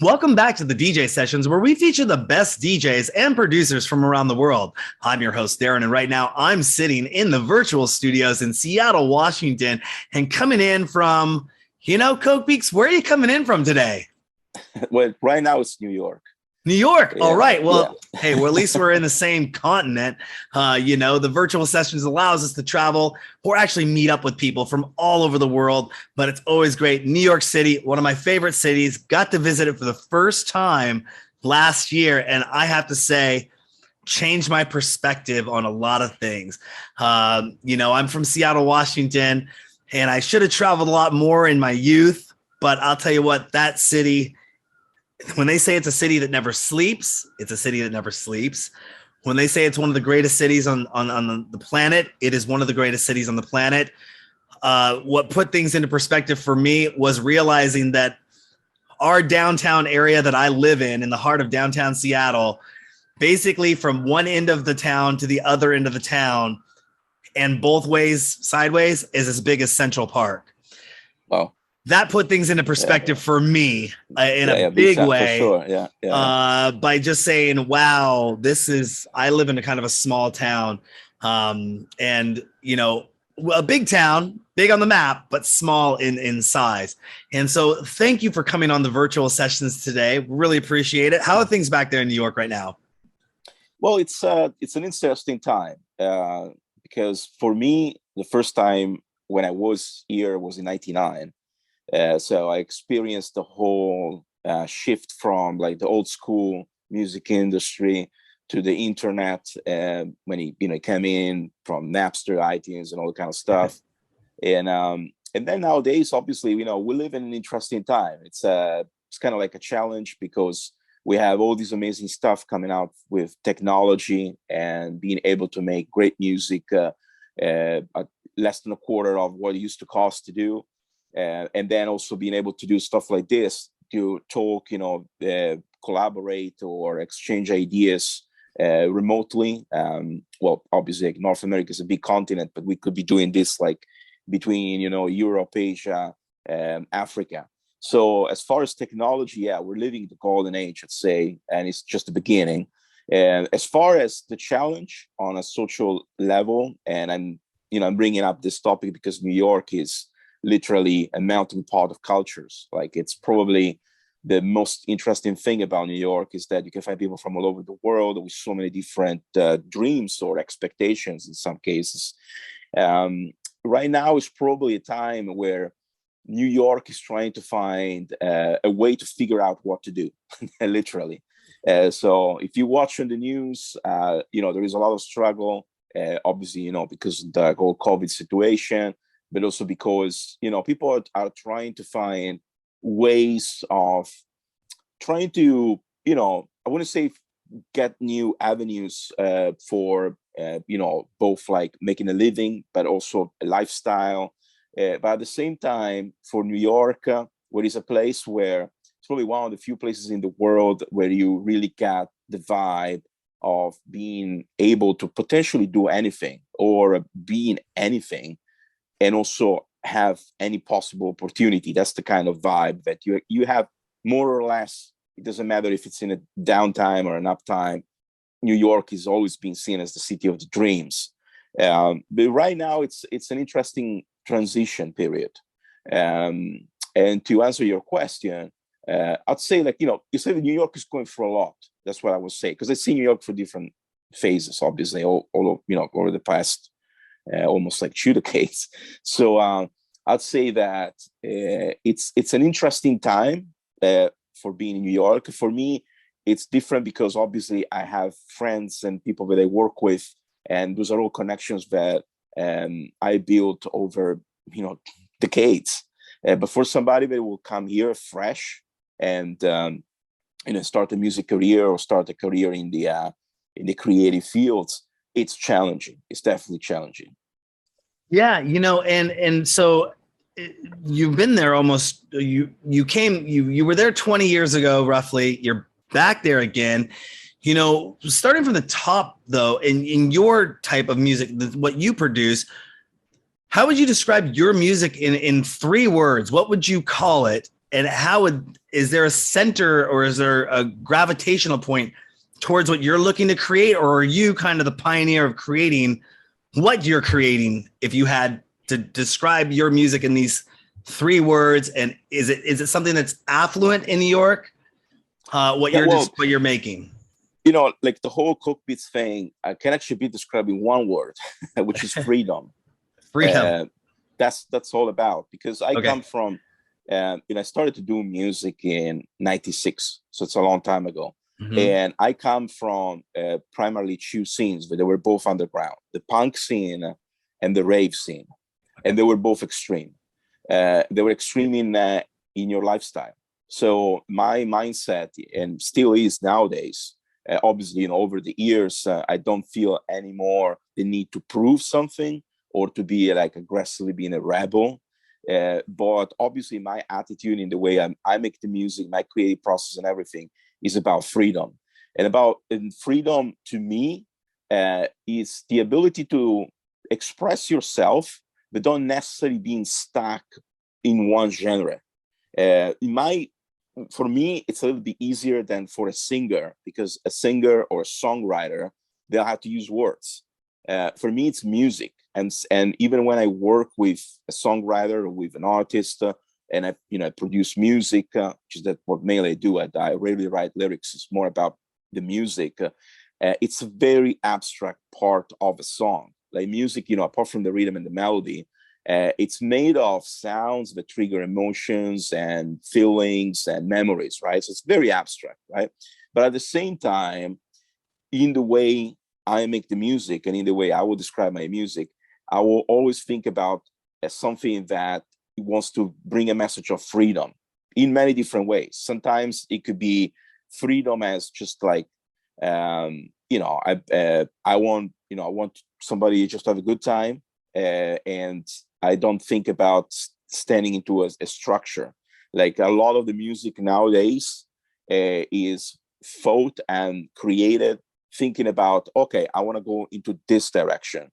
Welcome back to the DJ sessions where we feature the best DJs and producers from around the world. I'm your host, Darren, and right now I'm sitting in the virtual studios in Seattle, Washington, and coming in from, Coke Beaks, where are you coming in from today? Well, right now it's New York. New York. Yeah, All right. Well, yeah. hey, well, at least we're in the same continent. The virtual sessions allows us to travel or actually meet up with people from all over the world, but it's always great. New York City, one of my favorite cities, got to visit it for the first time last year. And I have to say, changed my perspective on a lot of things. I'm from Seattle, Washington, and I should have traveled a lot more in my youth, but I'll tell you what, that city, when they say it's a city that never sleeps, it's a city that never sleeps. When they say it's one of the greatest cities on the planet, it is one of the greatest cities on the planet. What put things into perspective for me was realizing that our downtown area that I live in the heart of downtown Seattle, basically from one end of the town to the other end of the town and both ways, sideways, is as big as Central Park. Wow. That put things into perspective for me in a big way. For sure. By just saying, wow, I live in a kind of a small town. A big town, big on the map, but small in size. And so thank you for coming on the virtual sessions today. Really appreciate it. How are things back there in New York right now? Well, it's an interesting time because for me, the first time when I was here was in 99. So I experienced the whole shift from like the old school music industry to the internet when it came in from Napster, iTunes, and all that kind of stuff. And then nowadays, obviously, we live in an interesting time. It's kind of like a challenge because we have all this amazing stuff coming out with technology and being able to make great music at less than a quarter of what it used to cost to do. And then also being able to do stuff like this to talk, collaborate or exchange ideas remotely. Well, obviously, like North America is a big continent, but we could be doing this like between, Europe, Asia, Africa. So as far as technology, yeah, we're living the golden age, I'd say, and it's just the beginning. And as far as the challenge on a social level, and I'm bringing up this topic because New York is literally a melting pot of cultures. Like it's probably the most interesting thing about New York is that you can find people from all over the world with so many different dreams or expectations in some cases. Right now is probably a time where New York is trying to find a way to figure out what to do, literally. So if you watch on the news, there is a lot of struggle, obviously, because of the whole COVID situation, but also because, people are trying to find ways of trying to, I want to say get new avenues for, both like making a living, but also a lifestyle. But at the same time, for New York, where is a place where it's probably one of the few places in the world where you really get the vibe of being able to potentially do anything or being anything, and also have any possible opportunity. That's the kind of vibe that you have more or less. It doesn't matter if it's in a downtime or an uptime. New York is always being seen as the city of the dreams. But right now, it's an interesting transition period. And to answer your question, I'd say you said New York is going through a lot. That's what I would say, because I see New York for different phases, obviously, all over the past almost like 2 decades. So I'd say that it's an interesting time for being in New York. For me, it's different because obviously I have friends and people that I work with, and those are all connections that I built over decades. But for somebody that will come here fresh and start a music career or start a career in the creative fields, it's challenging. It's definitely challenging. Yeah, and so you've been there almost. You were there 20 years ago, roughly. You're back there again. Starting from the top though, in your type of music, what you produce, how would you describe your music in 3 words? What would you call it? And is there a center or is there a gravitational point towards what you're looking to create, or are you kind of the pioneer of creating what you're creating? If you had to describe your music in these 3 words, and is it something that's affluent in New York? What you're making? Like the whole cookbeats thing, I can actually be described in 1 word, which is freedom. Freedom. That's all about, because I come from, I started to do music in '96, so it's a long time ago. Mm-hmm. And I come from primarily 2 scenes, but they were both underground: the punk scene and the rave scene, and they were both extreme. They were extreme in your lifestyle. So my mindset, and still is nowadays, obviously, over the years, I don't feel anymore the need to prove something or to be like aggressively being a rebel. But obviously my attitude in the way I make the music, my creative process and everything is about freedom. And freedom to me is the ability to express yourself, but don't necessarily being stuck in one genre. For me, it's a little bit easier than for a singer, because a singer or a songwriter, they'll have to use words. For me, it's music. And even when I work with a songwriter or with an artist, and I produce music, which is what mainly I do. I rarely write lyrics. It's more about the music. It's a very abstract part of a song. Like music, apart from the rhythm and the melody, it's made of sounds that trigger emotions and feelings and memories, right? So it's very abstract, right? But at the same time, in the way I make the music and in the way I will describe my music, I will always think about something that wants to bring a message of freedom in many different ways. Sometimes it could be freedom as just like, I want somebody just to have a good time, and I don't think about standing into a structure. Like a lot of the music nowadays is thought and created thinking about, okay, I want to go into this direction.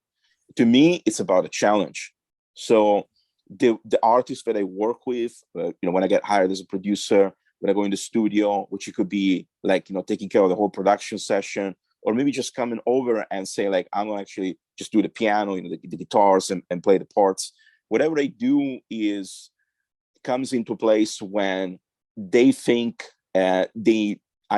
To me, it's about a challenge. So the artists that I work with, when I get hired as a producer, when I go in the studio, which it could be like, taking care of the whole production session, or maybe just coming over and say like, I'm going to actually just do the piano, the guitars and play the parts. Whatever I do comes into place when they think I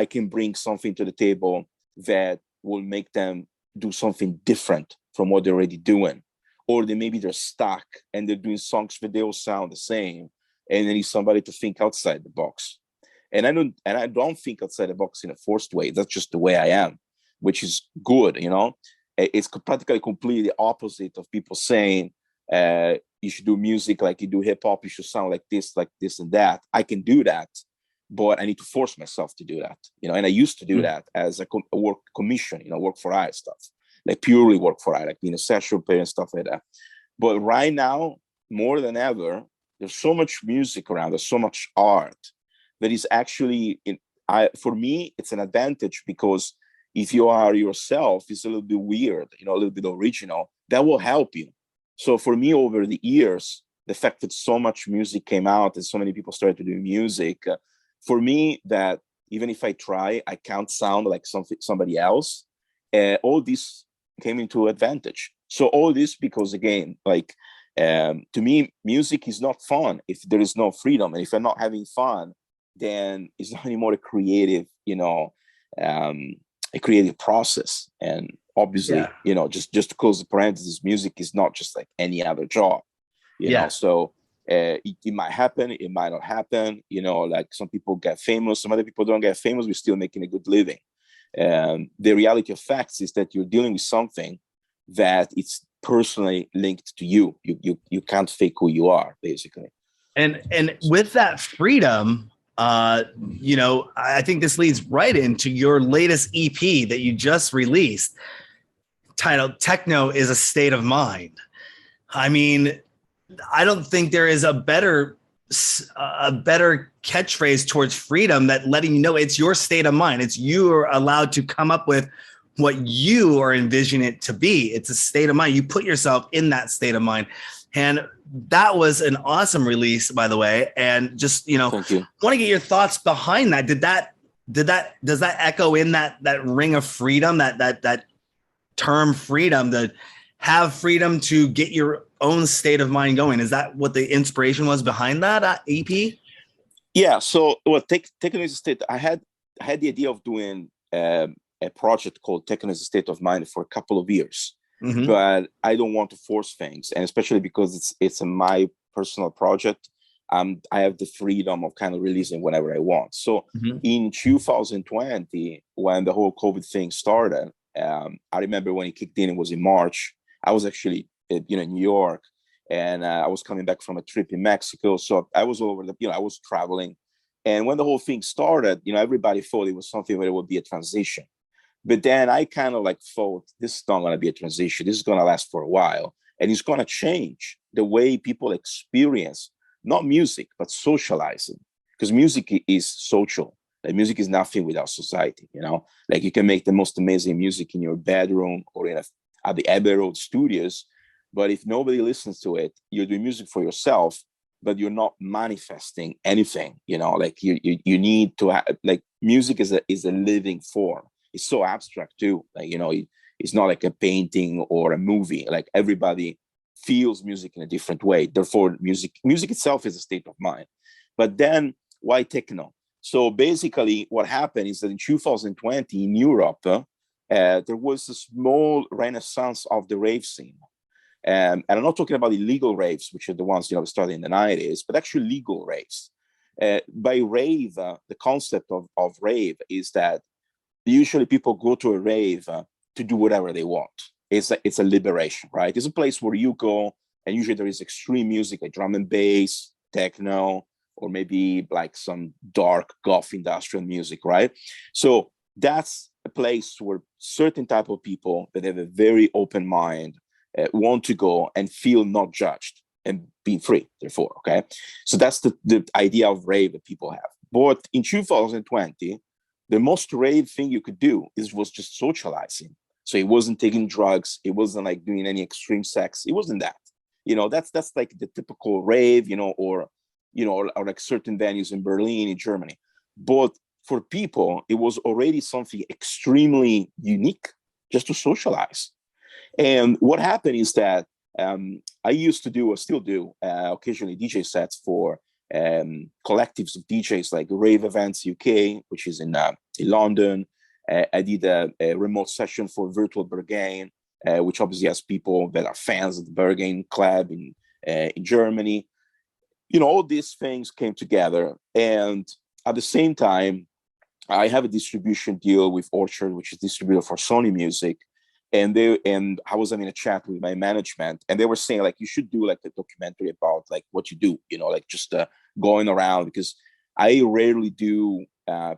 can bring something to the table that will make them do something different from what they're already doing. Or maybe they're stuck and they're doing songs that they all sound the same, and they need somebody to think outside the box. And I don't think outside the box in a forced way. That's just the way I am, which is good. It's practically completely opposite of people saying you should do music like you do hip hop. You should sound like this, and that. I can do that, but I need to force myself to do that. And I used to do that as a work commission. Work for hire stuff, like purely work for hire, like being a session player and stuff like that. But right now, more than ever, there's so much music around. There's so much art that is actually, for me, it's an advantage, because if you are yourself, it's a little bit weird, a little bit original, that will help you. So for me, over the years, the fact that so much music came out and so many people started to do music, for me, that even if I try, I can't sound like somebody else. All this came into advantage. So all this because, again, like, to me, music is not fun if there is no freedom. And if I'm not having fun, then it's not anymore a creative, a creative process. And obviously, just to close the parentheses, music is not just like any other job, you know. So it might happen, it might not happen. Like some people get famous, some other people don't get famous. We're still making a good living. The reality of facts is that you're dealing with something that it's personally linked to you. You can't fake who you are, basically. And with that freedom, I think this leads right into your latest EP that you just released, titled "Techno is a State of Mind." I mean, I don't think there is a better catchphrase towards freedom that letting you know it's your state of mind. It's you are allowed to come up with what you are envisioning it to be. It's a state of mind. You put yourself in that state of mind. And that was an awesome release, by the way. And just, Thank you. want to get your thoughts behind that. Does that echo in that ring of freedom, that term freedom, to have freedom to get your own state of mind going? Is that what the inspiration was behind that EP? Yeah. So, well, Techno State, I had the idea of doing a project called Techno State of Mind for a couple of years, but I don't want to force things, and especially because it's my personal project. I have the freedom of kind of releasing whenever I want. So in 2020, when the whole COVID thing started, I remember when it kicked in, it was in March. I was actually, in New York, and I was coming back from a trip in Mexico. So I was all over I was traveling. And when the whole thing started, everybody thought it was something where it would be a transition. But then I kind of like thought, this is not going to be a transition. This is going to last for a while. And it's going to change the way people experience, not music, but socializing. Because music is social. Like, music is nothing without society, Like, you can make the most amazing music in your bedroom or at the Abbey Road studios. But if nobody listens to it, you're doing music for yourself, but you're not manifesting anything, Like, you need to have, like, music is a living form. It's so abstract too. Like, it's not like a painting or a movie. Like, everybody feels music in a different way. Therefore, music itself is a state of mind. But then, why techno? So basically, what happened is that in 2020 in Europe, there was a small renaissance of the rave scene. And I'm not talking about illegal raves, which are the ones started in the 90s, but actually legal raves. By rave, the concept of rave is that usually people go to a rave to do whatever they want. It's a liberation, right? It's a place where you go, and usually there is extreme music, like drum and bass, techno, or maybe like some dark goth industrial music, right? So that's a place where certain type of people that have a very open mind want to go and feel not judged and be free, therefore, okay? So that's the idea of rave that people have. But in 2020, the most rave thing you could do was just socializing. So it wasn't taking drugs. It wasn't like doing any extreme sex. It wasn't that. That's like the typical rave, or like certain venues in Berlin, in Germany. But for people, it was already something extremely unique just to socialize. And what happened is that I used to do, or still do, occasionally DJ sets for collectives of DJs like Rave Events UK, which is in London. I did a remote session for Virtual Berghain, which obviously has people that are fans of the Berghain Club in Germany. All these things came together. And at the same time, I have a distribution deal with Orchard, which is distributor for Sony Music. And I was having a chat with my management, and they were saying, like, you should do like a documentary about like what you do, like just going around, because I rarely do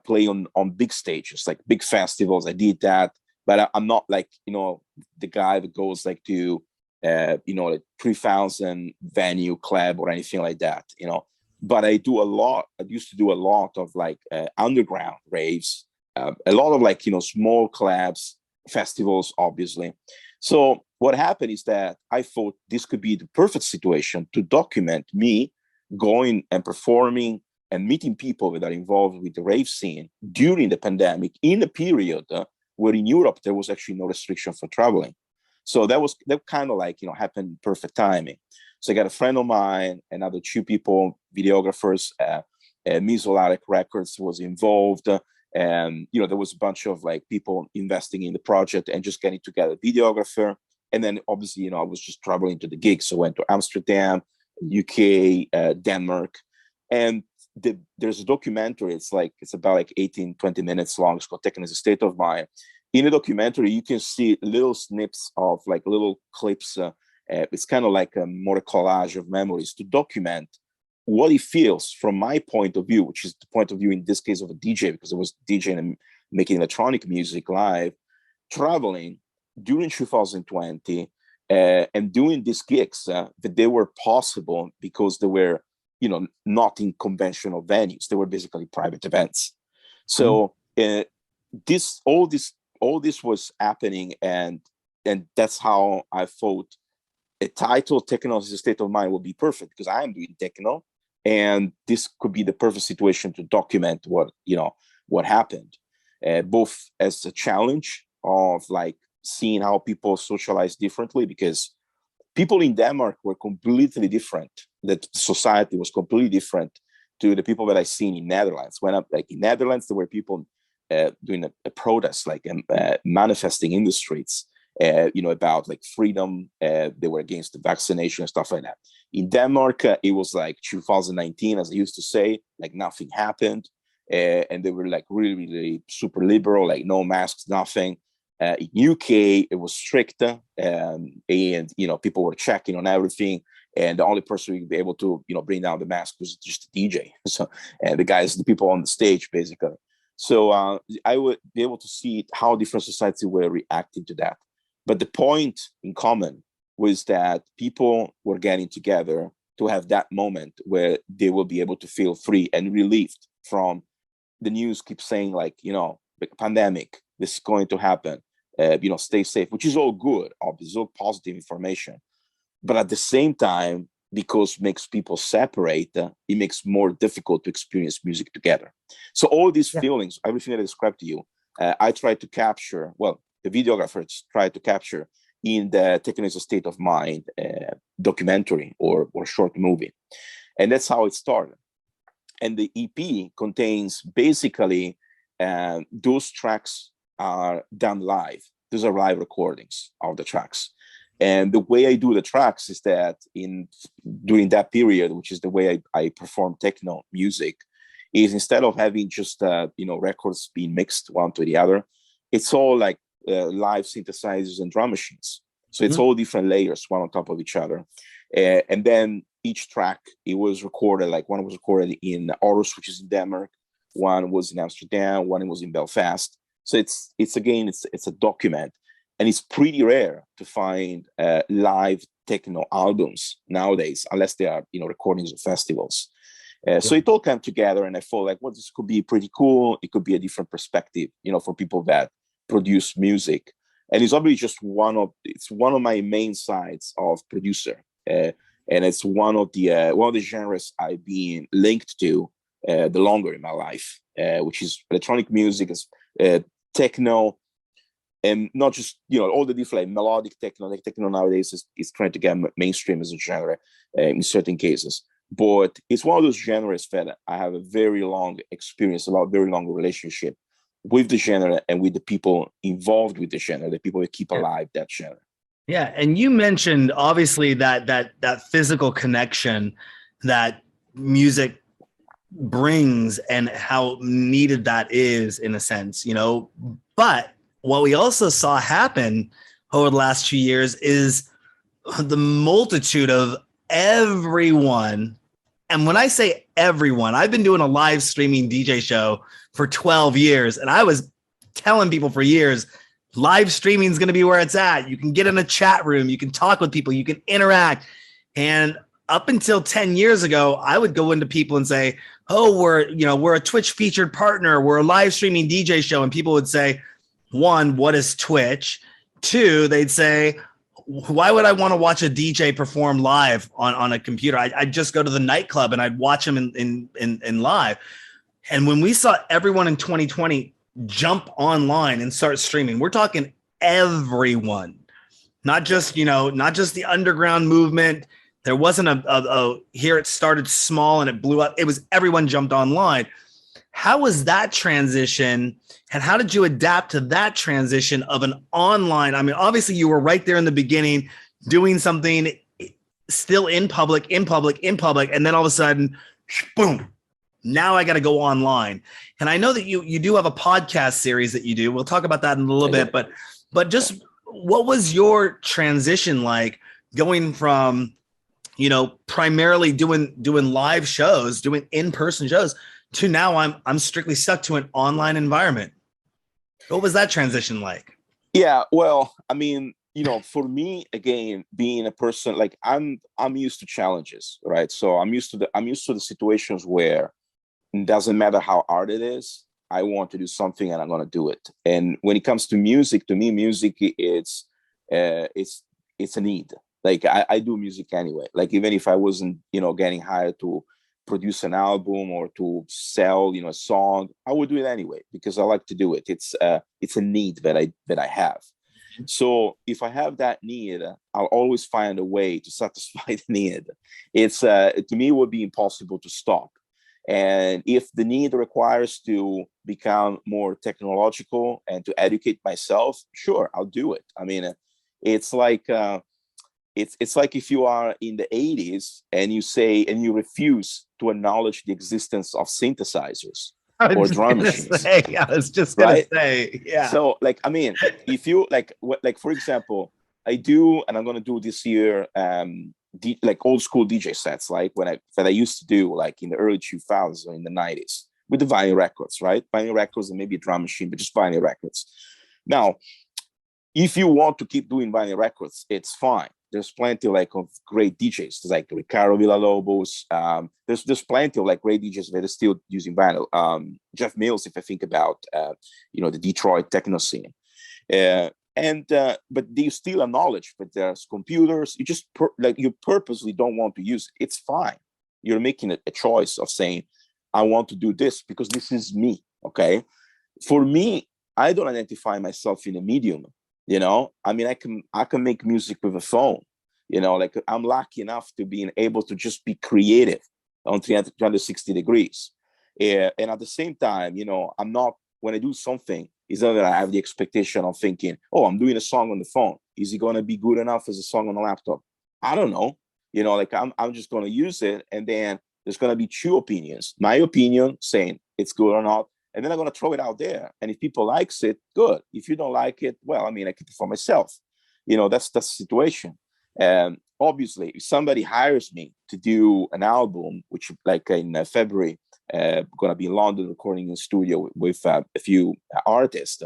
play on big stages, like big festivals. I did that, but I'm not like, the guy that goes like to, like 3,000 venue club or anything like that, but I used to do a lot of like underground raves, a lot of like, small clubs, festivals, obviously. So what happened is that I thought this could be the perfect situation to document me going and performing and meeting people that are involved with the rave scene during the pandemic, in a period where in Europe there was actually no restriction for traveling. So that kind of like, happened perfect timing. So I got a friend of mine, another two people, videographers, Misolatic Records was involved. And there was a bunch of like people investing in the project and just getting together, videographer. And then obviously, I was just traveling to the gigs. So I went to Amsterdam, UK, Denmark. And there's a documentary. It's about like 18, 20 minutes long. It's called Techno as a State of Mind. In the documentary, you can see little snips of like little clips. It's kind of like more a collage of memories to document what it feels from my point of view, which is the point of view in this case of a DJ, because it was DJing and making electronic music live, traveling during 2020 and doing these gigs that they were possible because they were, not in conventional venues. They were basically private events. So all this was happening, and that's how I thought a title, techno is a state of mind, will be perfect because I am doing techno, and this could be the perfect situation to document what happened, both as a challenge of like seeing how people socialize differently, because people in Denmark were completely different. That society was completely different to the people that I seen in Netherlands. When like in Netherlands, there were people doing a protest, like manifesting in the streets, about like freedom. They were against the vaccination and stuff like that. In Denmark, it was like 2019, as I used to say, like nothing happened. And they were like really, really super liberal, like no masks, nothing. In UK, it was strict, and people were checking on everything. And the only person who would be able to, bring down the mask was just the DJ. So, and the people on the stage, basically. So I would be able to see how different societies were reacting to that. But the point in common was that people were getting together to have that moment where they will be able to feel free and relieved from the news keeps saying, like, the pandemic, this is going to happen, stay safe, which is all good, obviously, all positive information. But at the same time, because it makes people separate, it makes more difficult to experience music together. So all these feelings, everything that I described to you, I tried to capture, well, the videographers tried to capture in the Techno is a State of Mind documentary or short movie. And that's how it started. And the EP contains basically those tracks are done live. Those are live recordings of the tracks. And the way I do the tracks is that during that period, which is the way I perform techno music, is instead of having just records being mixed one to the other, it's all like live synthesizers and drum machines. So it's all different layers, one on top of each other. And then each track, it was recorded, like one was recorded in Aarhus, which is in Denmark, one was in Amsterdam, one was in Belfast. So it's a document. And it's pretty rare to find live techno albums nowadays, unless they are, recordings of festivals. So it all came together, and I thought, like, well, this could be pretty cool. It could be a different perspective, for people that produce music. And it's obviously just one of my main sides of producer, and it's one of the genres I've been linked to the longer in my life, which is electronic music, is techno. And not just, all the different melodic techno. Like techno nowadays is trying to get mainstream as a genre in certain cases. But it's one of those genres that I have a very long experience, a very long relationship with the genre and with the people involved with the genre, the people that keep alive that genre. Yeah, and you mentioned obviously that physical connection that music brings and how needed that is in a sense, but what we also saw happen over the last 2 years is the multitude of everyone. And when I say everyone, I've been doing a live streaming DJ show for 12 years. And I was telling people for years, live streaming is going to be where it's at. You can get in a chat room, you can talk with people, you can interact. And up until 10 years ago, I would go into people and say, oh, we're a Twitch featured partner. We're a live streaming DJ show. And people would say, one, what is Twitch? Two, they'd say, why would I want to watch a DJ perform live on a computer? I'd just go to the nightclub and I'd watch them in live. And when we saw everyone in 2020 jump online and start streaming, we're talking everyone, not just the underground movement. There wasn't here it started small and it blew up. It was everyone jumped online. How was that transition? And how did you adapt to that transition of an online? I mean, obviously you were right there in the beginning doing something still in public. And then all of a sudden, boom, now I got to go online. And I know that you do have a podcast series that you do. We'll talk about that in a little bit, but just what was your transition like going from, primarily doing live shows, doing in-person shows to now I'm strictly stuck to an online environment? What was that transition like? Yeah, well, I mean, for me, again, being a person, like I'm used to challenges, right? So I'm used to the situations where it doesn't matter how hard it is, I want to do something and I'm going to do it. And when it comes to music, to me, music it's a need. Like I do music anyway. Like even if I wasn't, getting hired to produce an album or to sell, a song, I would do it anyway because I like to do it. It's a need that I have. So if I have that need, I'll always find a way to satisfy the need. It's to me, it would be impossible to stop. And if the need requires to become more technological and to educate myself, sure, I'll do it. I mean, it's like it's like if you are in the 80s and you refuse to acknowledge the existence of synthesizers or drum machines, I was just gonna right? say, yeah. So, like, I mean, if you like for example, I do, and I'm gonna do this year, like old school DJ sets, like that I used to do, like in the early 2000s or in the 90s with the vinyl records, right? Vinyl records and maybe a drum machine, but just vinyl records. Now, if you want to keep doing vinyl records, it's fine. There's plenty like of great DJs. There's like Ricardo Villalobos. There's plenty of like great DJs that are still using vinyl. Jeff Mills, if I think about the Detroit techno scene, but they still acknowledge that there's computers. You just you purposely don't want to use it. It's fine. You're making a choice of saying, I want to do this because this is me. Okay, for me, I don't identify myself in a medium. I mean, I can make music with a phone. Like I'm lucky enough to being able to just be creative on 360 degrees. And at the same time, I'm not, when I do something, it's not that I have the expectation of thinking, oh, I'm doing a song on the phone. Is it going to be good enough as a song on a laptop? I don't know. Like I'm just going to use it. And then there's going to be two opinions. My opinion saying it's good or not. And then I'm going to throw it out there. And if people likes it, good. If you don't like it, well, I mean, I keep it for myself. That's the situation. And obviously, if somebody hires me to do an album, which like in February, going to be in London recording in the studio with a few artists,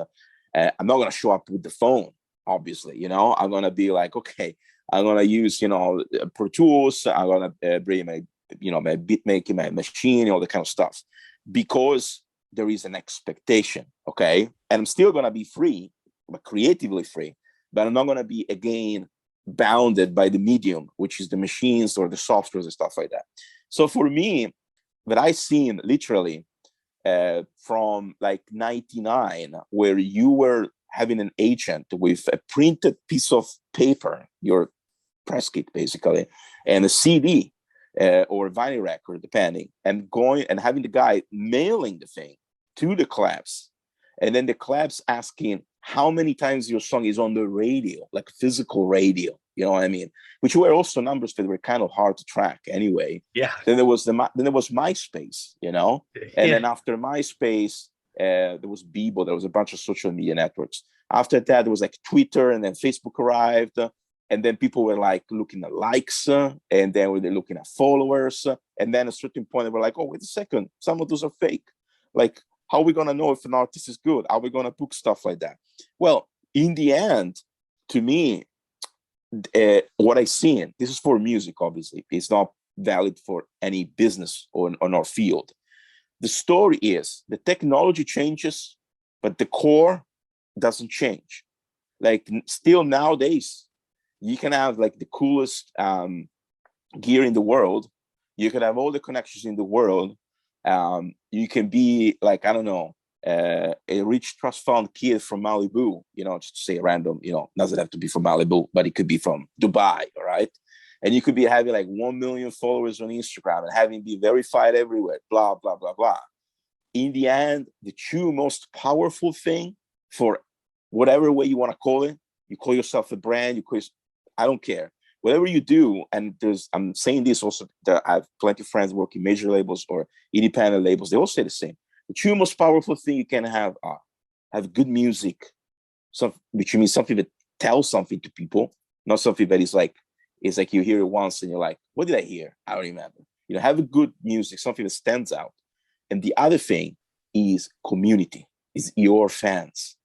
I'm not going to show up with the phone, obviously. I'm going to be like, okay, I'm going to use, Pro Tools. I'm going to bring my beat making, my machine, all that kind of stuff. Because there is an expectation, okay? And I'm still going to be free, but creatively free, but I'm not going to be, again, bounded by the medium, which is the machines or the softwares and stuff like that. So for me, that I seen literally from like 99, where you were having an agent with a printed piece of paper, your press kit basically, and a CD, or vinyl record, depending, and going and having the guy mailing the thing to the clubs, and then the clubs asking how many times your song is on the radio, like physical radio. You know what I mean? Which were also numbers that were kind of hard to track anyway. Yeah. Then there was MySpace, and then after MySpace, there was Bebo. There was a bunch of social media networks. After that, there was like Twitter, and then Facebook arrived. And then people were like looking at likes, and then they're looking at followers. And then at a certain point, they were like, oh, wait a second, some of those are fake. Like, how are we going to know if an artist is good? How are we going to book stuff like that? Well, in the end, to me, what I seen, this is for music, obviously. It's not valid for any business on our field. The story is the technology changes, but the core doesn't change. Like still nowadays, you can have like the coolest gear in the world. You can have all the connections in the world. You can be like, I don't know, a rich trust fund kid from Malibu, just to say random, doesn't have to be from Malibu, but it could be from Dubai, all right? And you could be having like 1 million followers on Instagram and having be verified everywhere, blah, blah, blah, blah. In the end, the two most powerful thing for whatever way you want to call it, you call yourself a brand, I don't care. Whatever you do, and I'm saying this also, that I have plenty of friends working major labels or independent labels, they all say the same. The two most powerful thing you can have are have good music, which means something that tells something to people, not something that is like you hear it once and you're like, what did I hear? I don't remember. Have a good music, something that stands out. And the other thing is community, is your fans.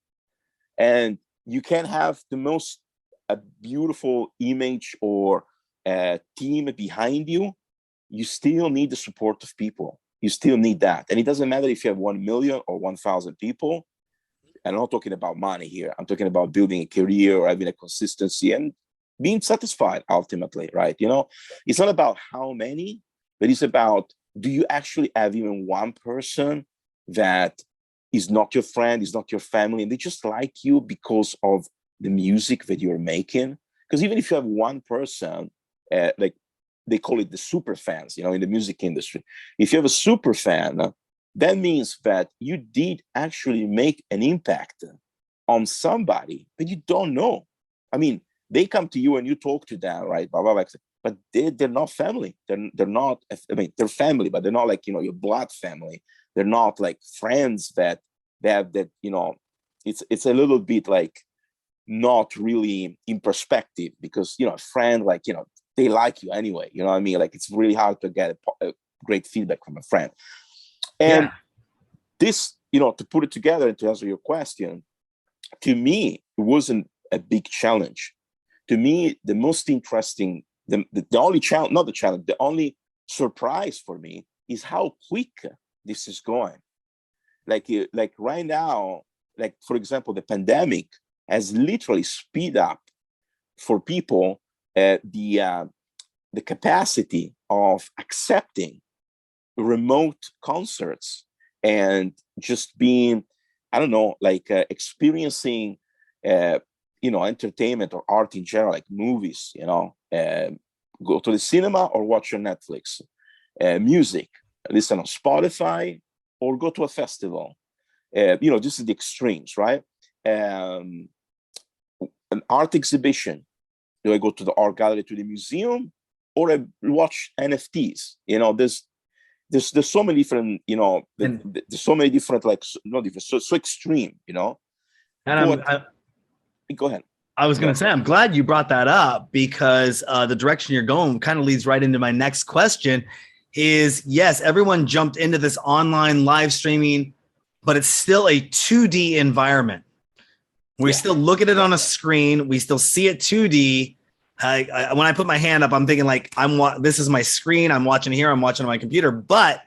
And you can have the most a beautiful image or a team behind you, you still need the support of people. You still need that. And it doesn't matter if you have 1 million or 1,000 people. And I'm not talking about money here. I'm talking about building a career or having a consistency. And being satisfied ultimately, right? It's not about how many, but it's about, do you actually have even one person that is not your friend, is not your family, and they just like you because of the music that you're making? Because even if you have one person, like they call it the super fans, in the music industry. If you have a super fan, that means that you did actually make an impact on somebody that you don't know. I mean, they come to you and you talk to them, right? Blah, blah, blah, but they're not family. They're not, I mean, they're family, but they're not like, your blood family. They're not like friends that they have that, it's a little bit like not really in perspective, because, a friend, like, they like you anyway. You know what I mean? Like, it's really hard to get a great feedback from a friend. And this, to put it together and to answer your question, to me, it wasn't a big challenge. To me, the most interesting, the only challenge, not the challenge, the only surprise for me is how quick this is going. Like right now, like, for example, the pandemic has literally speed up for people the capacity of accepting remote concerts and just being, I don't know, like experiencing, entertainment or art in general, like movies, go to the cinema or watch on Netflix, music, listen on Spotify or go to a festival. This is the extremes, right? An art exhibition. Do I go to the art gallery, to the museum, or I watch NFTs? There's so many different, there's so many different, like, not different, so extreme, And go ahead. I was going to say, I'm glad you brought that up, because the direction you're going kind of leads right into my next question is, yes, everyone jumped into this online live streaming, but it's still a 2D environment. We still look at it on a screen. We still see it 2D. When I put my hand up, I'm thinking like, this is my screen. I'm watching here. I'm watching on my computer. But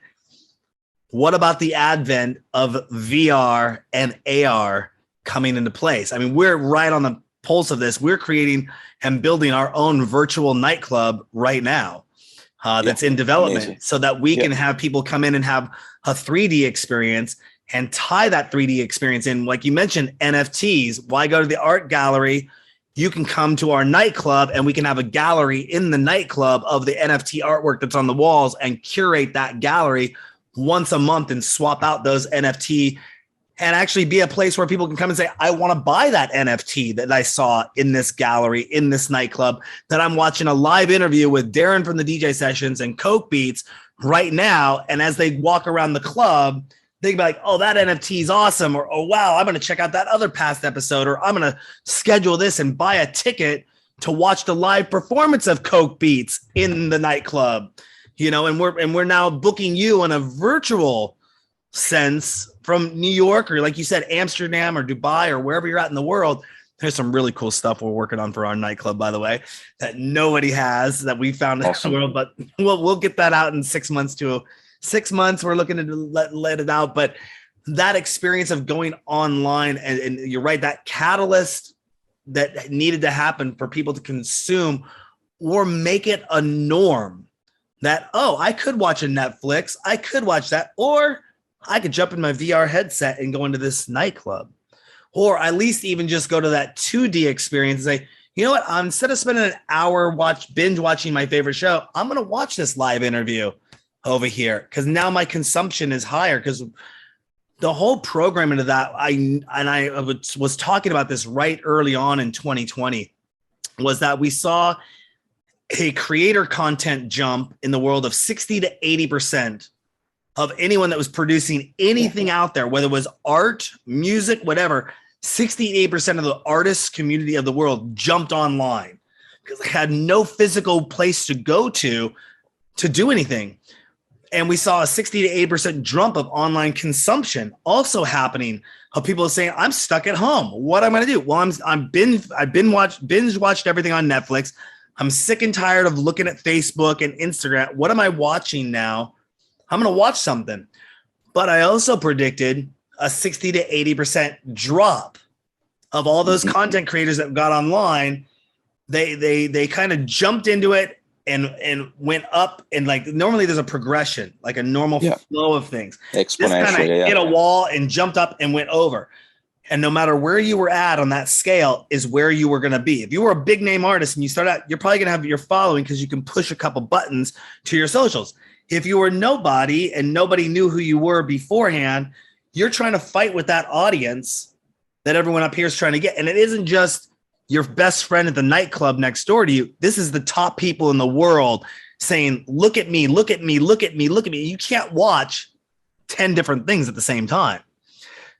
what about the advent of VR and AR coming into place? I mean, we're right on the pulse of this. We're creating and building our own virtual nightclub right now that's in development, so that we can have people come in and have a 3D experience and tie that 3D experience in. Like you mentioned, NFTs. Why go to the art gallery? You can come to our nightclub and we can have a gallery in the nightclub of the NFT artwork that's on the walls, and curate that gallery once a month and swap out those NFT, and actually be a place where people can come and say, I want to buy that NFT that I saw in this gallery, in this nightclub, that I'm watching a live interview with Darren from the DJ Sessions and Coke Beats right now. And as they walk around the club, they can be like, oh, that NFT is awesome. Or, oh, wow, I'm going to check out that other past episode. Or I'm going to schedule this and buy a ticket to watch the live performance of Coke Beats in the nightclub. And we're now booking you in a virtual sense from New York, or like you said, Amsterdam or Dubai or wherever you're at in the world. There's some really cool stuff we're working on for our nightclub, by the way, that nobody has, that we found in the world. But we'll get that out in 6 months to 6 months. We're looking to let it out. But that experience of going online, and you're right, that catalyst that needed to happen for people to consume or make it a norm, that, oh, I could watch a Netflix, I could watch that, or I could jump in my VR headset and go into this nightclub, or at least even just go to that 2D experience and say, you know what, instead of spending an hour binge watching my favorite show, I'm going to watch this live interview over here, because now my consumption is higher. Because the whole program into that, I was talking about this right early on in 2020, was that we saw a creator content jump in the world of 60 to 80% of anyone that was producing anything out there, whether it was art, music, whatever. 68% of the artist community of the world jumped online because they had no physical place to go to do anything. And we saw a 60 to 80% jump of online consumption also happening, of people saying, I'm stuck at home. What am I going to do? Well, I've binge watched everything on Netflix. I'm sick and tired of looking at Facebook and Instagram. What am I watching now? I'm going to watch something. But I also predicted a 60 to 80% drop of all those content creators that got online, they kind of jumped into it and went up, and like normally there's a progression, like a normal flow of things. This kind of hit a wall and jumped up and went over. And no matter where you were at on that scale is where you were going to be. If you were a big name artist and you start out, you're probably going to have your following because you can push a couple buttons to your socials. If you were nobody and nobody knew who you were beforehand, you're trying to fight with that audience that everyone up here is trying to get. And it isn't just your best friend at the nightclub next door to you. This is the top people in the world saying, look at me, look at me, look at me, look at me. You can't watch 10 different things at the same time.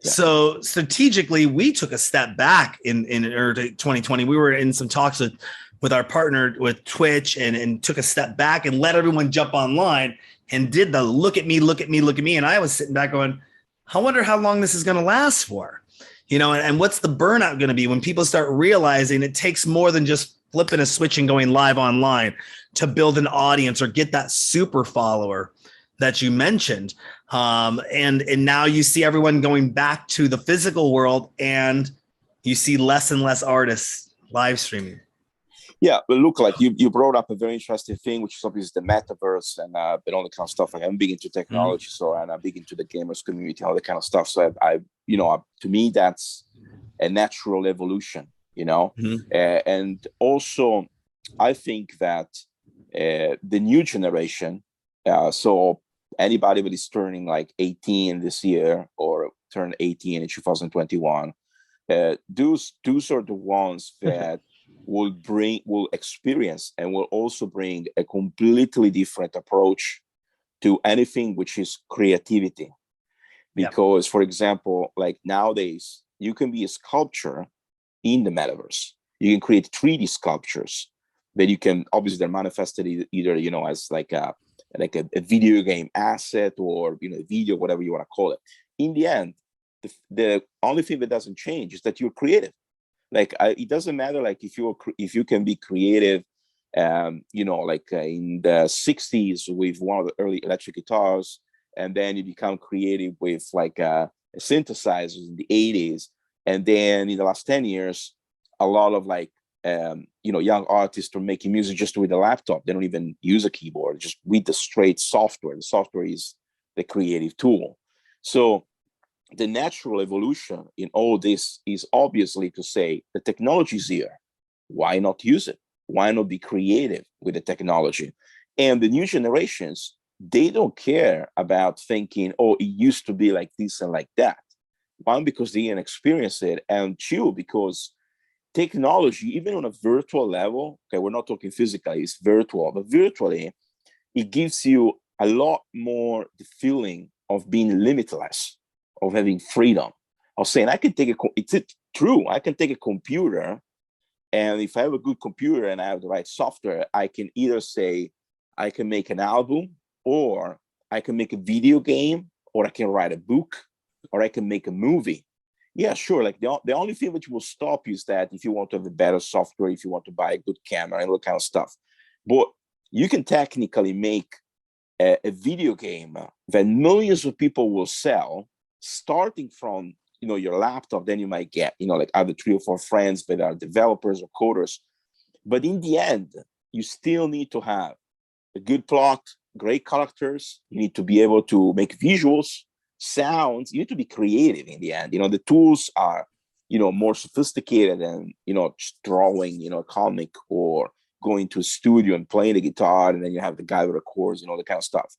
Yeah. So strategically, we took a step back in early 2020. We were in some talks with our partner with Twitch and took a step back and let everyone jump online and did the look at me, look at me, look at me. And I was sitting back going, I wonder how long this is going to last for, and what's the burnout going to be when people start realizing it takes more than just flipping a switch and going live online to build an audience or get that super follower that you mentioned. And now you see everyone going back to the physical world and you see less and less artists live streaming. Yeah, but look, like you brought up a very interesting thing, which is obviously the metaverse and all the kind of stuff. Like I'm big into technology, and I'm big into the gamers community, all that kind of stuff. So I to me, that's a natural evolution, and also I think that the new generation, so anybody that is turning like 18 this year or turned 18 in 2021, those are the ones that will experience and will also bring a completely different approach to anything which is creativity. Because, for example, like nowadays, you can be a sculptor in the metaverse. You can create 3D sculptures that you can, obviously, they're manifested either, as like a video game asset or, video, whatever you want to call it. In the end, the only thing that doesn't change is that you're creative. Like it doesn't matter, like if you can be creative, like in the 60s with one of the early electric guitars, and then you become creative with like a synthesizers in the 80s, and then in the last 10 years, a lot of like young artists are making music just with a laptop. They don't even use a keyboard, just with the straight software. The software is the creative tool. So the natural evolution in all this is obviously to say the technology is here. Why not use it? Why not be creative with the technology? And the new generations, they don't care about thinking, oh, it used to be like this and like that. One, because they didn't experience it, and two, because technology, even on a virtual level, okay, we're not talking physically, it's virtual, but virtually, it gives you a lot more the feeling of being limitless, of having freedom. I was saying, it's true, I can take a computer, and if I have a good computer and I have the right software, I can either say, I can make an album, or I can make a video game, or I can write a book, or I can make a movie. Yeah, sure. Like the only thing which will stop you is that if you want to have a better software, if you want to buy a good camera and all that kind of stuff. But you can technically make a video game that millions of people will sell, starting from your laptop. Then you might get like other 3 or 4 friends that are developers or coders. But in the end, you still need to have a good plot, great characters. You need to be able to make visuals, sounds. You need to be creative in the end. The tools are more sophisticated than just drawing a comic or going to a studio and playing the guitar, and then you have the guy with the chords and all that kind of stuff.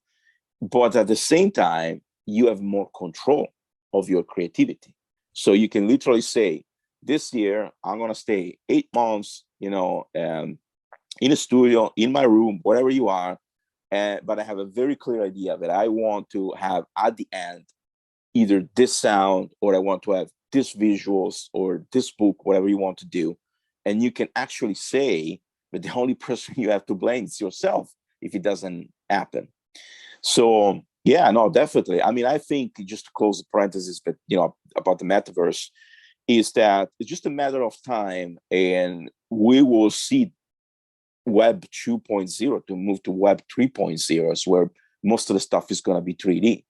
But at the same time, you have more control of your creativity. So you can literally say, this year I'm going to stay 8 months in a studio, in my room, wherever you are. But I have a very clear idea that I want to have at the end either this sound, or I want to have this visuals, or this book, whatever you want to do. And you can actually say that the only person you have to blame is yourself if it doesn't happen. So yeah, no, definitely. I mean, I think, just to close the parenthesis, but about the metaverse, is that it's just a matter of time, and we will see Web 2.0 to move to Web 3.0, where most of the stuff is going to be 3D.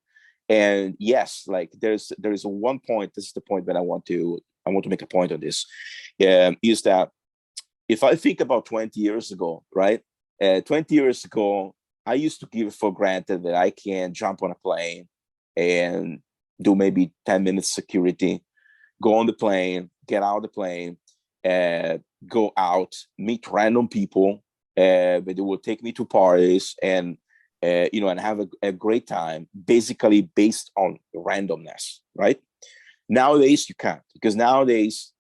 And yes, like there is one point. This is the point that I want to make a point on this, is that if I think about 20 years ago, right? 20 years ago, I used to give it for granted that I can jump on a plane and do maybe 10 minutes security, go on the plane, get out of the plane, go out, meet random people, but they will take me to parties and and have a great time, basically based on randomness, right? Nowadays you can't, because nowadays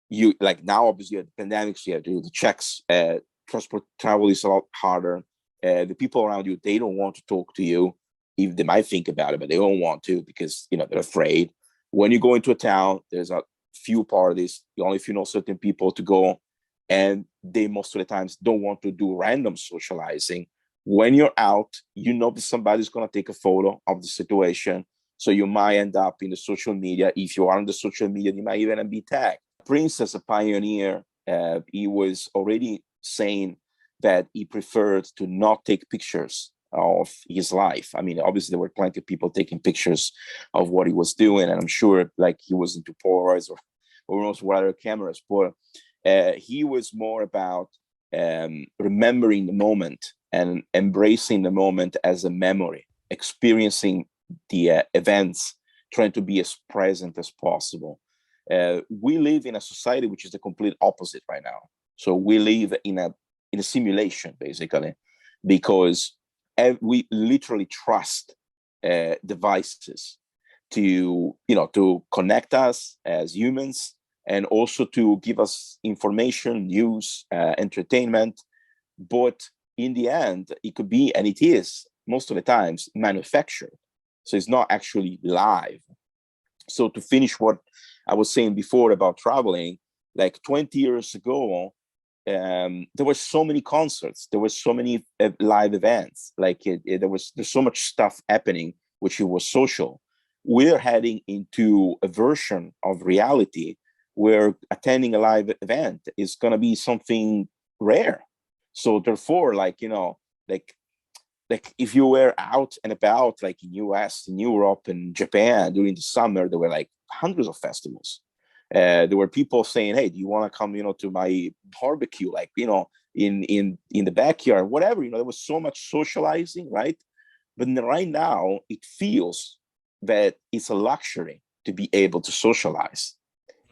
you like now obviously at the pandemics you have to do the checks. Transport travel is a lot harder. The people around you, they don't want to talk to you. Even they might think about it, but they don't want to because they're afraid. When you go into a town, there's a few parties. You only if you know certain people to go, and they most of the times don't want to do random socializing. When you're out, you know that somebody's gonna take a photo of the situation. So you might end up in the social media. If you are on the social media, you might even be tagged. Prince, as a pioneer, he was already saying that he preferred to not take pictures of his life. I mean, obviously there were plenty of people taking pictures of what he was doing, and I'm sure like he was into Polaroids or also other cameras, but he was more about remembering the moment and embracing the moment as a memory, experiencing the events, trying to be as present as possible. We live in a society which is the complete opposite right now. So we live in a simulation, basically, because we literally trust devices to to connect us as humans, and also to give us information, news, entertainment. But in the end, it could be, and it is most of the times, manufactured. So it's not actually live. So to finish what I was saying before about traveling, like 20 years ago, there were so many concerts, there were so many live events, like there's so much stuff happening, which it was social. We're heading into a version of reality where attending a live event is going to be something rare. So therefore, like if you were out and about, like in US, in Europe, and Japan during the summer, there were like hundreds of festivals. There were people saying, "Hey, do you want to come, to my barbecue? Like, in the backyard, whatever." There was so much socializing, right? But right now, it feels that it's a luxury to be able to socialize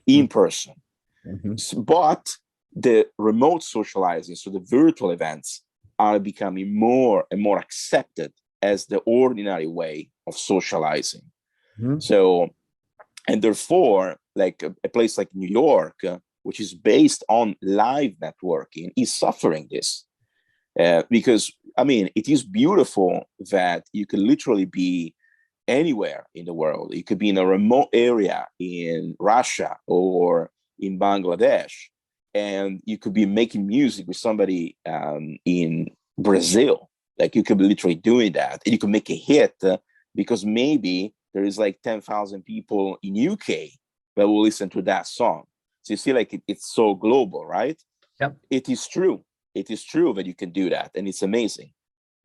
in person. Mm-hmm. But the remote socializing, so the virtual events, are becoming more and more accepted as the ordinary way of socializing. Mm-hmm. So, and therefore, like a place like New York, which is based on live networking, is suffering this. Because, I mean, it is beautiful that you can literally be anywhere in the world. You could be in a remote area in Russia or in Bangladesh, and you could be making music with somebody in Brazil. Like, you could be literally doing that, and you could make a hit because maybe there is like 10,000 people in UK that will listen to that song. So you see, like it's so global, right? Yep. It is true. It is true that you can do that, and it's amazing.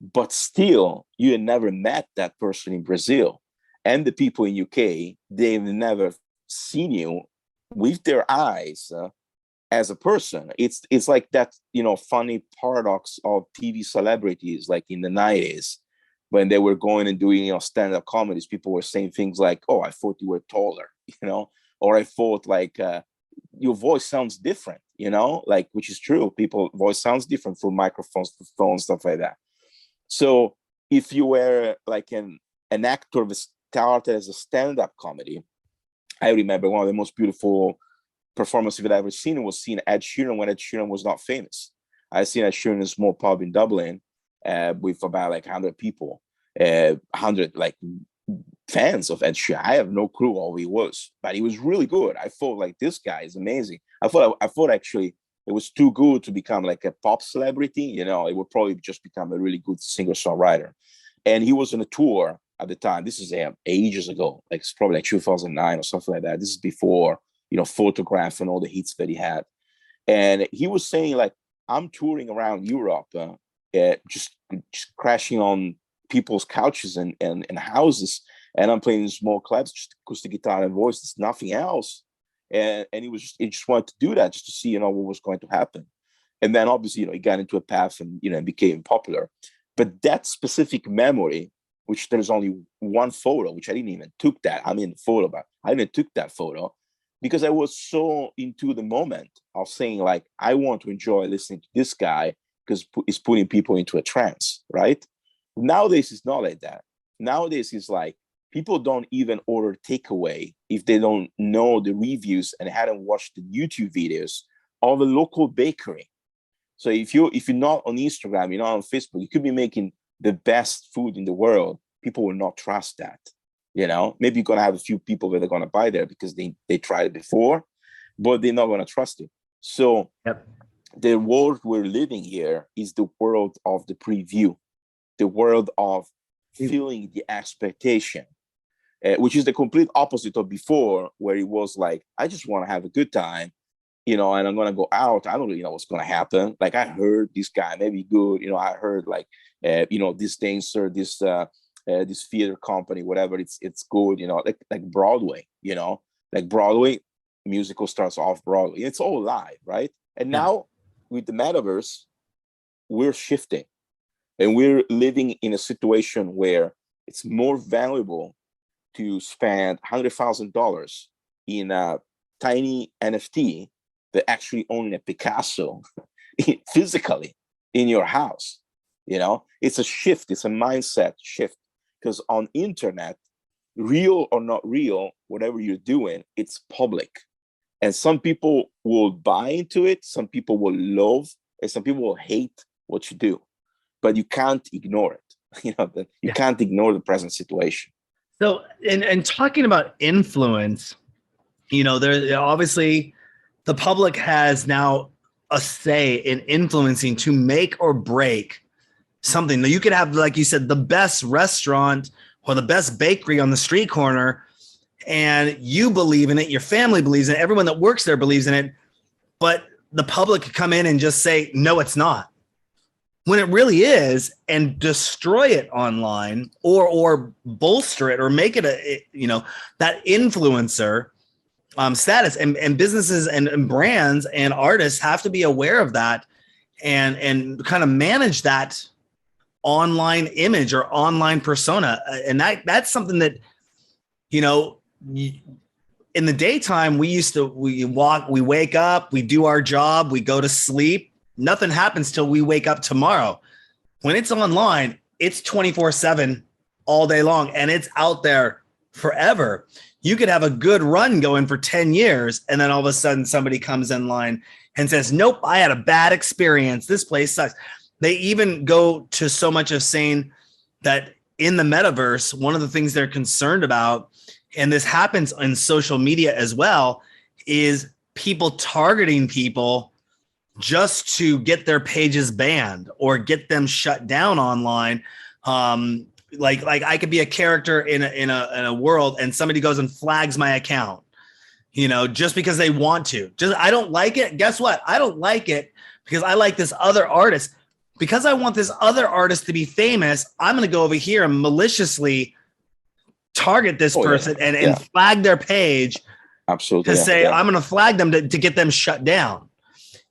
But still, you had never met that person in Brazil, and the people in UK, they've never seen you with their eyes as a person. It's like that, funny paradox of TV celebrities, like in the 90s, when they were going and doing, stand-up comedies. People were saying things like, "Oh, I thought you were taller," or "I thought like your voice sounds different," like, which is true. People voice sounds different from microphones to phones, stuff like that. So if you were like an actor that started as a stand-up comedy, I remember one of the most beautiful performances I've ever seen was seeing Ed Sheeran when Ed Sheeran was not famous. I seen Ed Sheeran in a small pub in Dublin with about like 100 people, 100 like fans of Ed Sheeran. I have no clue how he was, but he was really good. I thought like, this guy is amazing. I thought actually it was too good to become like a pop celebrity. It would probably just become a really good singer-songwriter. And he was on a tour at the time. This is ages ago, like it's probably like 2009 or something like that. This is before, Photograph and all the hits that he had. And he was saying like, "I'm touring around Europe, just crashing on people's couches and houses, and I'm playing in small clubs, just acoustic guitar and voice. There's nothing else." And he just wanted to do that just to see, what was going to happen. And then obviously, it got into a path and, became popular. But that specific memory, which there's only one photo, which I didn't even took that. I mean, the photo, but I didn't took that photo because I was so into the moment of saying, like, I want to enjoy listening to this guy because he's putting people into a trance, right? Nowadays, it's not like that. Nowadays, it's like people don't even order takeaway if they don't know the reviews and hadn't watched the YouTube videos of a local bakery. So if you're not on Instagram, you're not on Facebook, you could be making the best food in the world. People will not trust that. Maybe you're gonna have a few people that are gonna buy there because they tried it before, but they're not gonna trust it. So the world we're living here is the world of the preview, the world of feeling the expectation, which is the complete opposite of before, where it was like, I just want to have a good time, and I'm going to go out. I don't really know what's going to happen. Like, I heard this guy may be good. I heard like, this dancer, this theater company, whatever, it's good, like Broadway, like Broadway musical starts off Broadway. It's all live, right? And now with the metaverse, we're shifting and we're living in a situation where it's more valuable to spend $100,000 in a tiny NFT than actually owning a Picasso physically in your house. It's a shift. It's a mindset shift, because on internet, real or not real, whatever you're doing, it's public. And some people will buy into it. Some people will love, and some people will hate what you do, but you can't ignore it. You can't ignore the present situation. So, and talking about influence, there obviously the public has now a say in influencing to make or break something. You could have, like you said, the best restaurant or the best bakery on the street corner, and you believe in it, your family believes in it, everyone that works there believes in it, but the public could come in and just say, no, it's not, when it really is, and destroy it online or bolster it or make it that influencer status. And businesses and brands and artists have to be aware of that and kind of manage that online image or online persona. And that's something that, in the daytime, we wake up, we do our job, we go to sleep. Nothing happens till we wake up tomorrow. When it's online, it's 24/7 all day long, and it's out there forever. You could have a good run going for 10 years, and then all of a sudden somebody comes in line and says, nope, I had a bad experience. This place sucks. They even go to so much of saying that in the metaverse, one of the things they're concerned about, and this happens in social media as well, is people targeting people just to get their pages banned or get them shut down online. Like I could be a character in a world, and somebody goes and flags my account, just because they want to. I don't like it. Guess what? I don't like it because I like this other artist. Because I want this other artist to be famous, I'm going to go over here and maliciously target this person and flag their page. Absolutely. To say, I'm going to flag them to get them shut down.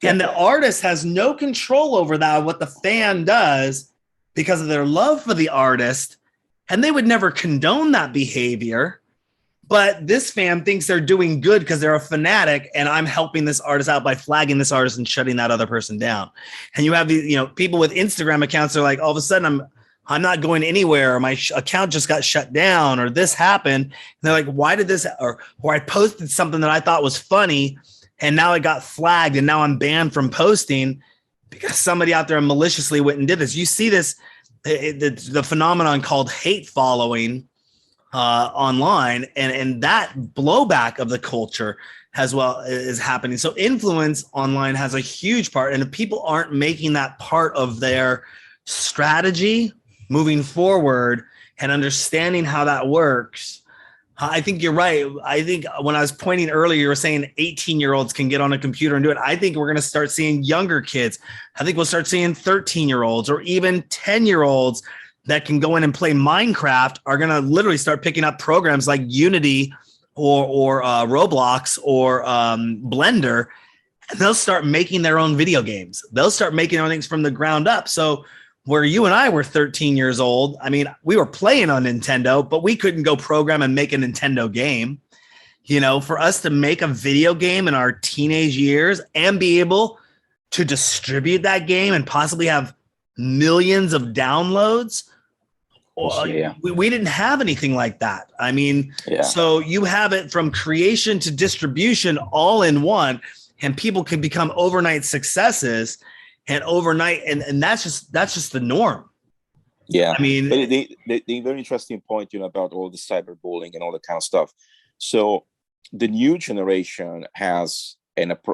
And the artist has no control over that, what the fan does, because of their love for the artist. And they would never condone that behavior. But this fan thinks they're doing good because they're a fanatic, and I'm helping this artist out by flagging this artist and shutting that other person down. And you have these, people with Instagram accounts are like, all of a sudden I'm not going anywhere, or my account just got shut down, or this happened. And they're like, why did this, or I posted something that I thought was funny, and now it got flagged, and now I'm banned from posting because somebody out there maliciously went and did this. You see this, the phenomenon called hate following online, and that blowback of the culture as well is happening. So influence online has a huge part, and if people aren't making that part of their strategy moving forward and understanding how that works, I think you're right. I think when I was pointing earlier, you were saying 18-year-olds can get on a computer and do it. I think we're going to start seeing younger kids. I think we'll start seeing 13-year-olds or even 10-year-olds that can go in and play Minecraft are going to literally start picking up programs like Unity or Roblox or Blender and they'll start making their own video games. They'll start making their things from the ground up. So where you and I were 13 years old, I mean, we were playing on Nintendo, but we couldn't go program and make a Nintendo game. You know, for us to make a video game in our teenage years and be able to distribute that game and possibly have millions of downloads, Yeah. we didn't have anything like that. I mean, Yeah. so you have it from creation to distribution all in one, and people can become overnight successes and overnight, and that's just the norm. Yeah. I mean, but the very interesting point, about all the cyberbullying and all that kind of stuff. So the new generation has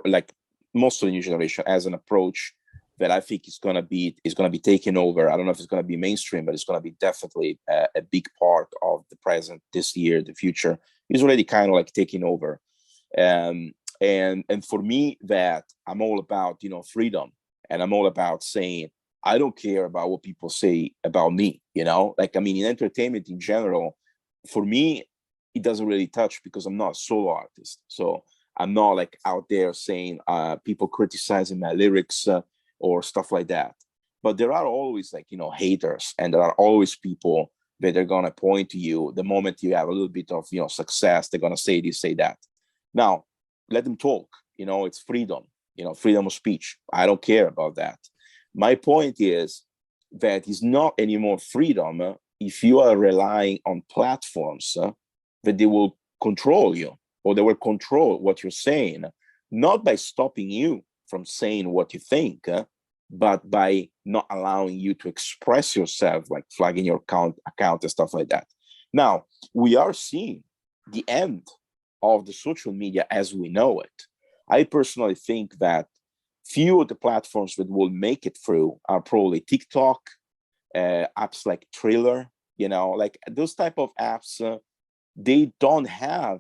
like most of the new generation has an approach that I think is going to be taken over. I don't know if it's going to be mainstream, but it's going to be definitely a big part of the present, this year, the future. It's already kind of like taking over. And for me, that I'm all about, freedom, and I'm all about saying, I don't care about what people say about me, like, I mean, in entertainment in general, for me, it doesn't really touch because I'm not a solo artist. So I'm not like out there saying people criticizing my lyrics or stuff like that. But there are always like, haters, and there are always people that are going to point to you the moment you have a little bit of, success. They're going to say this, say that. Now, let them talk. It's freedom, freedom of speech. I don't care about that. My point is that it's not anymore freedom if you are relying on platforms that they will control you, or they will control what you're saying, not by stopping you from saying what you think, but by not allowing you to express yourself, like flagging your account and stuff like that. Now, we are seeing the end of the social media as we know it. I personally think that few of the platforms that will make it through are probably TikTok, apps like Triller, like those type of apps. They don't have,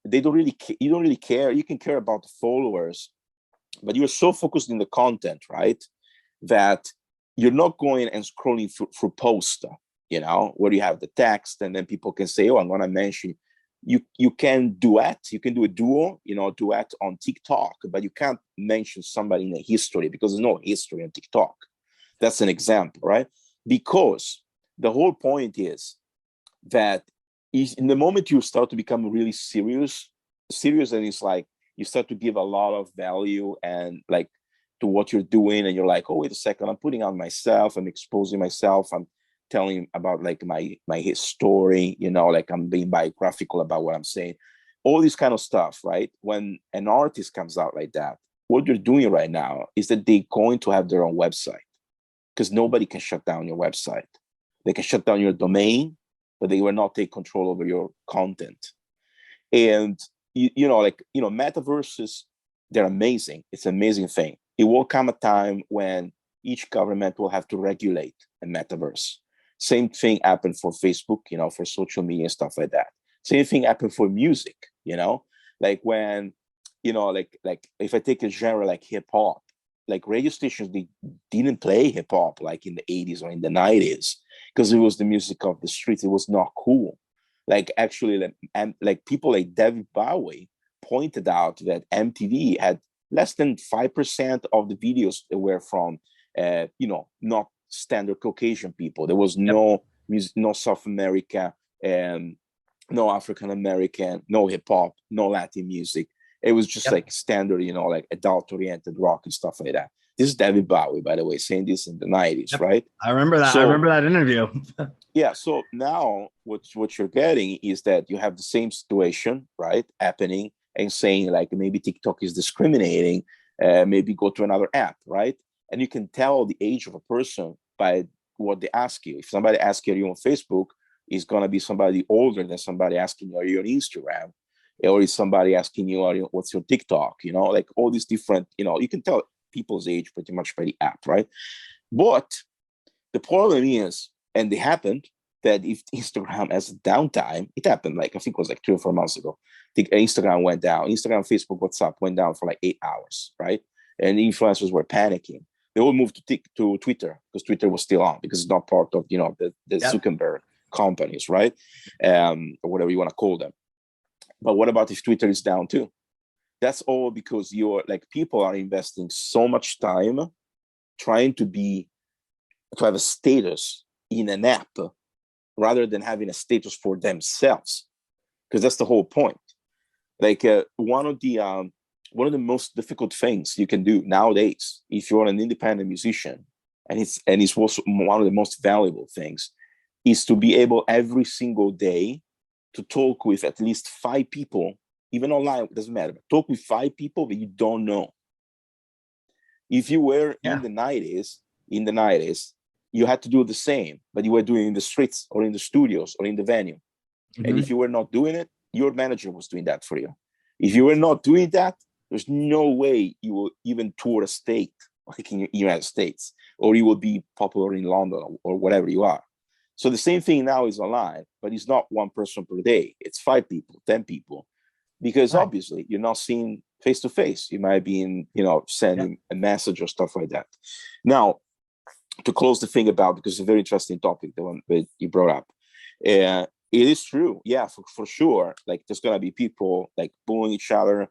they don't really, you don't really care. You can care about the followers, but you're so focused in the content, right, that you're not going and scrolling through posts, where you have the text, and then people can say, oh, I'm going to mention you can duet, you can do a duo, duet on TikTok, but you can't mention somebody in the history because there's no history on TikTok. That's an example, right? Because the whole point is that in the moment you start to become really serious, and it's like you start to give a lot of value and like to what you're doing, and you're like, oh, wait a second, I'm putting on myself, I'm exposing myself, I'm telling about like my story, like I'm being biographical about what I'm saying, all this kind of stuff, right? When an artist comes out like that, what they're doing right now is that they're going to have their own website, because nobody can shut down your website. They can shut down your domain, but they will not take control over your content. And metaverses, they're amazing. It's an amazing thing. It will come a time when each government will have to regulate a metaverse. Same thing happened for Facebook, for social media and stuff like that. Same thing happened for music, like when, like if I take a genre like hip hop, like radio stations, they didn't play hip hop like in the 80s or in the 90s because it was the music of the streets. It was not cool. Like actually, like people like David Bowie pointed out that MTV had less than 5% of the videos that were from, not standard Caucasian people. There was no music, no South America, no African American, no hip hop, no Latin music. It was just like standard, like adult oriented rock and stuff like that. This is David Bowie, by the way, saying this in the 90s, right? I remember that. So, I remember that interview. yeah. So now what you're getting is that you have the same situation, right, happening, and saying like maybe TikTok is discriminating, maybe go to another app, right? And you can tell the age of a person by what they ask you. If somebody asks you, are you on Facebook, it's going to be somebody older than somebody asking you, are you on Instagram? Or is somebody asking you, what's your TikTok? Like all these different, you can tell people's age pretty much by the app, right? But the problem is, and it happened, that if Instagram has downtime, it happened like, I think it was like 3 or 4 months ago. I think Instagram went down. Instagram, Facebook, WhatsApp went down for like 8 hours, right? And influencers were panicking. They all moved to Twitter because Twitter was still on because it's not part of, the Zuckerberg companies, right? Or whatever you want to call them. But what about if Twitter is down too? That's all because you're like, people are investing so much time trying to have a status in an app rather than having a status for themselves, because that's the whole point. Like one of the most difficult things you can do nowadays, if you're an independent musician, and it's also one of the most valuable things, is to be able every single day to talk with at least 5 people, even online, it doesn't matter, but talk with 5 people that you don't know. If you were in the 90s, you had to do the same, but you were doing it in the streets or in the studios or in the venue. And if you were not doing it, your manager was doing that for you. If you were not doing that, there's no way you will even tour a state like in the United States, or you will be popular in London or whatever you are. So the same thing now is online, but it's not one person per day. It's 5 people, 10 people, because obviously you're not seeing face to face. You might be in, sending a message or stuff like that. Now, to close the thing about, because it's a very interesting topic, the one that you brought up. It is true, yeah, for sure. Like, there's gonna be people like bullying each other,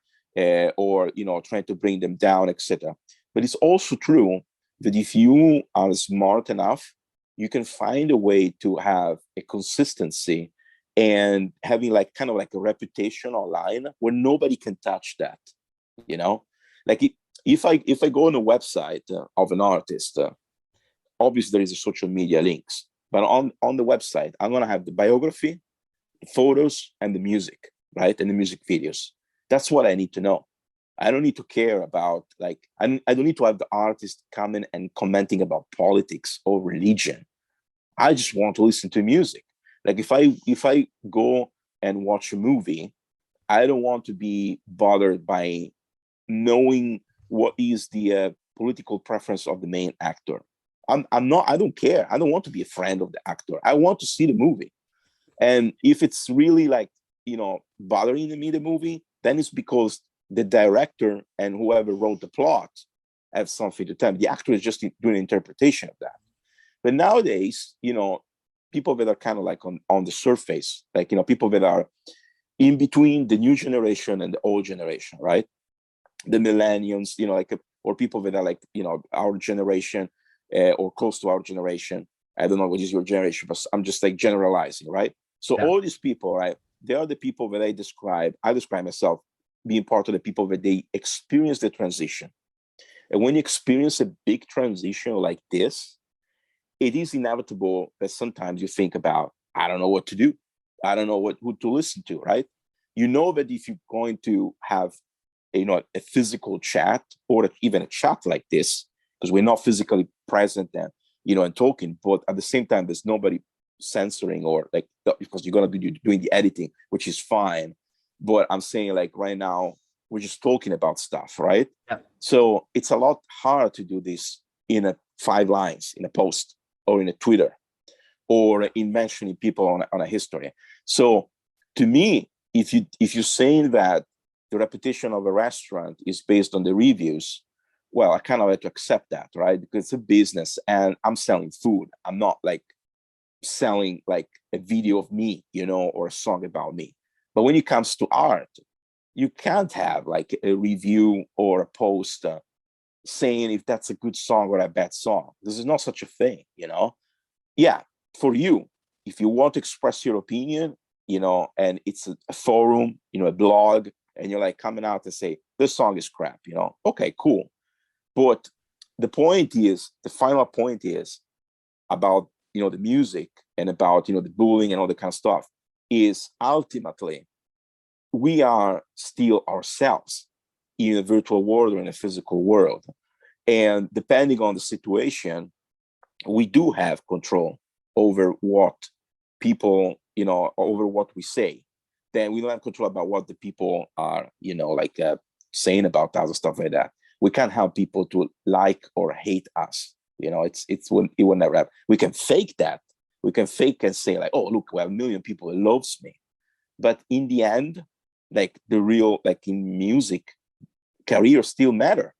or trying to bring them down, etc. But it's also true that if you are smart enough, you can find a way to have a consistency and having like kind of like a reputation online where nobody can touch that. Like if I go on a website of an artist, obviously there is a social media links, but on the website, I'm going to have the biography, the photos, and the music, right? And the music videos. That's what I need to know. I don't need to care about, like, I don't need to have the artist coming and commenting about politics or religion. I just want to listen to music. Like if I go and watch a movie, I don't want to be bothered by knowing what is the political preference of the main actor. I don't care. I don't want to be a friend of the actor. I want to see the movie. And if it's really like, bothering me, the movie, then it's because the director and whoever wrote the plot have something to tell me. The actor is just doing an interpretation of that. But nowadays, people that are kind of like on the surface, like, people that are in between the new generation and the old generation, right? The millennials, or people that are like, our generation, or close to our generation. I don't know what is your generation, but I'm just like generalizing, right? So all these people, right? They are the people that I describe myself being part of the people that they experience the transition. And when you experience a big transition like this, it is inevitable that sometimes you think about, I don't know what to do. I don't know who to listen to, right? You know that if you're going to have a physical chat, or even a chat like this, because we're not physically present and talking, but at the same time, there's nobody censoring or like, because you're going to be doing the editing, which is fine. But I'm saying, like, right now, we're just talking about stuff, right? Yeah. So it's a lot harder to do this in 5 lines in a post or in a Twitter or in mentioning people on a history. So to me, if you're saying that the reputation of a restaurant is based on the reviews, well, I kind of have to accept that, right? Because it's a business and I'm selling food. I'm not like selling like a video of me, or a song about me. But when it comes to art, you can't have like a review or a post saying if that's a good song or a bad song. This is not such a thing, Yeah, for you, if you want to express your opinion, and it's a forum, a blog, and you're like coming out to say, this song is crap, okay, cool. But the final point is about, the music and about, the bullying and all that kind of stuff, is ultimately we are still ourselves in a virtual world or in a physical world. And depending on the situation, we do have control over what people, over what we say. Then we don't have control about what the people are, saying about us and stuff like that. We can't help people to like or hate us. It will never happen. We can fake that. We can fake and say like, oh, look, we have 1 million people that loves me. But in the end, like the real, like in music, careers still matter.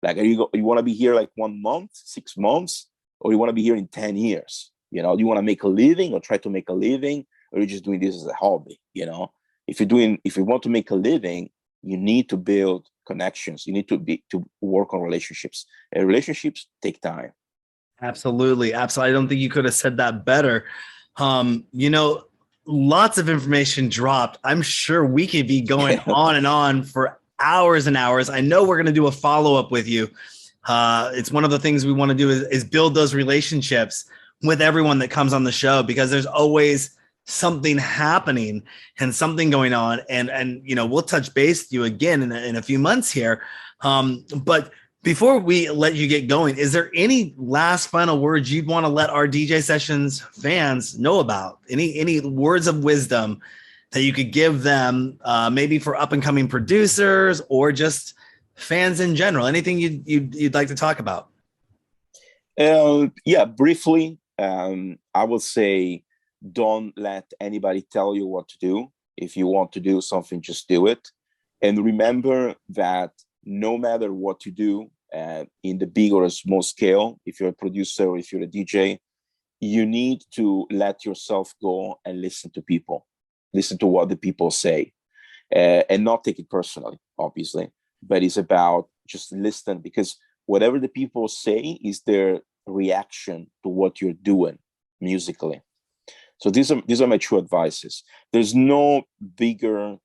Like, you want to be here like 1 month, 6 months, or you want to be here in 10 years? Do you want to make a living or try to make a living, or you're just doing this as a hobby? If you want to make a living, you need to build connections. You need to work on relationships, and relationships take time. Absolutely. Absolutely. I don't think you could have said that better. You know, lots of information dropped. I'm sure we could be going on and on for hours and hours. I know we're going to do a follow-up with you. It's one of the things we want to do is build those relationships with everyone that comes on the show, because there's always something happening and something going on. And you know, we'll touch base with you again in a few months here. But before we let you get going, is there any last final words you'd want to let our DJ Sessions fans know about? Any words of wisdom that you could give them, maybe for up and coming producers or just fans in general? Anything you'd like to talk about? Yeah, briefly, I would say don't let anybody tell you what to do. If you want to do something, just do it. And remember that no matter what you do, in the big or a small scale, if you're a producer or if you're a DJ, you need to let yourself go and listen to people, listen to what the people say, and not take it personally, obviously. But it's about just listen, because whatever the people say is their reaction to what you're doing musically. So these are my true advices. There's no bigger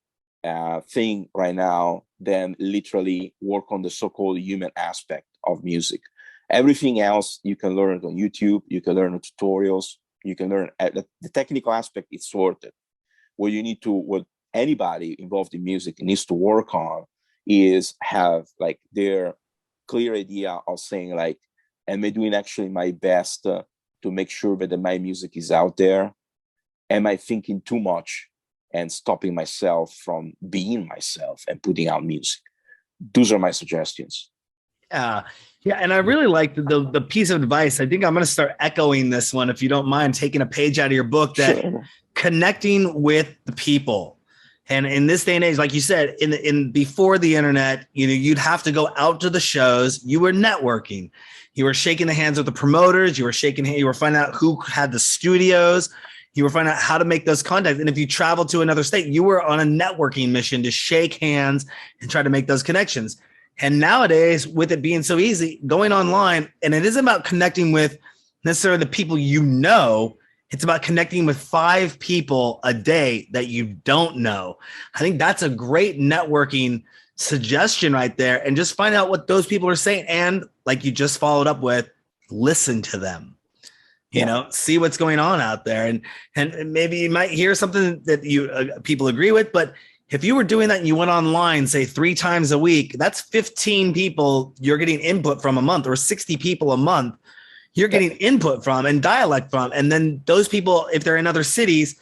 thing right now than literally work on the so-called human aspect of music. Everything else you can learn on YouTube, you can learn on tutorials, you can learn the technical aspect is sorted. What anybody involved in music needs to work on is have like their clear idea of saying like, am I doing actually my best to make sure that my music is out there? Am I thinking too much and stopping myself from being myself and putting out music? Those are my suggestions. Yeah. And I really like the piece of advice. I think I'm going to start echoing this one, if you don't mind taking a page out of your book, that Sure. Connecting with the people. And in this day and age, like you said, in before the internet, you know, you'd have to go out to the shows. You were networking. You were shaking the hands of the promoters. You were finding out who had the studios. You were finding out how to make those contacts. And if you traveled to another state, you were on a networking mission to shake hands and try to make those connections. And nowadays, with it being so easy, going online, and it isn't about connecting with necessarily the people you know, it's about connecting with 5 people a day that you don't know. I think that's a great networking suggestion right there. And just find out what those people are saying. And like you just followed up with, listen to them. You know, see what's going on out there, and maybe you might hear something that you people agree with. But if you were doing that and you went online, say 3 times a week, that's 15 people you're getting input from a month, or 60 people a month you're getting input from and dialect from. And then those people, if they're in other cities,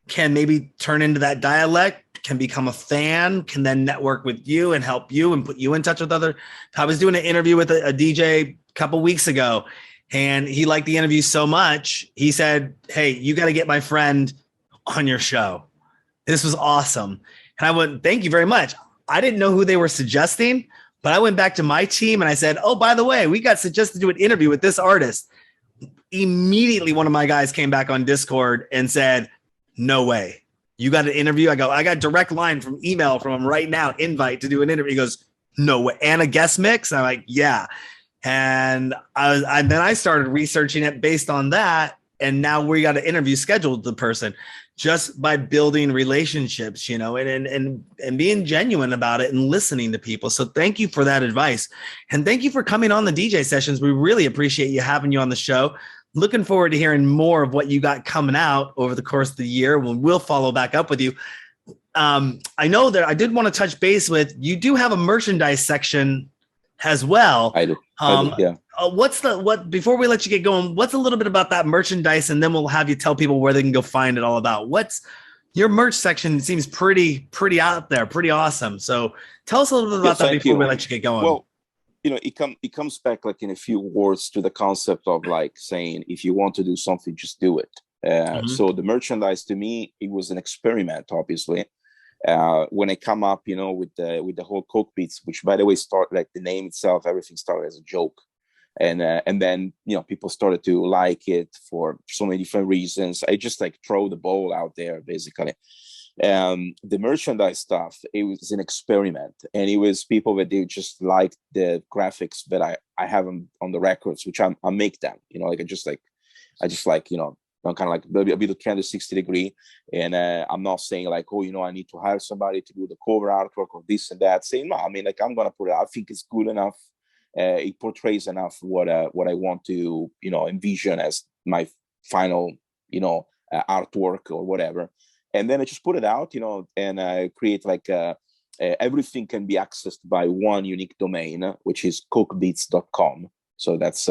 can maybe turn into that dialect, can become a fan, can then network with you and help you and put you in touch with other. I was doing an interview with a DJ a couple weeks ago, and he liked the interview so much, he said, "Hey, you got to get my friend on your show. This was awesome." And I went, "Thank you very much." I didn't know who they were suggesting, but I went back to my team and I said, "Oh, by the way, we got suggested to do an interview with this artist." Immediately, one of my guys came back on Discord and said, "No way. You got an interview?" I go, "I got direct line from email from him right now, invite to do an interview." He goes, "No way. And a guest mix?" I'm like, "Yeah." And then I started researching it based on that. And now we got an interview scheduled with the person, just by building relationships, you know, and being genuine about it and listening to people. So thank you for that advice. And thank you for coming on the DJ Sessions. We really appreciate you having you on the show. Looking forward to hearing more of what you got coming out over the course of the year. We'll follow back up with you. I know that I did want to touch base with, you do have a merchandise section as well. I do. Yeah. Before we let you get going, what's a little bit about that merchandise, and then we'll have you tell people where they can go find it all about. What's your merch section? Seems pretty out there, pretty awesome. So tell us a little bit about that before we let you get going. Well, you know, it comes back like in a few words to the concept of like saying, if you want to do something, just do it. So the merchandise, to me, it was an experiment, obviously. When I come up, you know, with the whole cockpits, which by the way, start like the name itself, everything started as a joke. And then, you know, people started to like it for so many different reasons. I just like throw the ball out there, basically. The merchandise stuff, it was an experiment, and it was people that they just liked the graphics that I have on the records, which I make them, like I just like, I'm kind of like a bit of 360 degree. And I'm not saying like, oh, I need to hire somebody to do the cover artwork or this and that. Saying, no, I mean, like, I'm going to put it out. I think it's good enough. It portrays enough what I want to, envision as my final, artwork or whatever. And then I just put it out, and create like everything can be accessed by one unique domain, which is cokebeats.com. So that's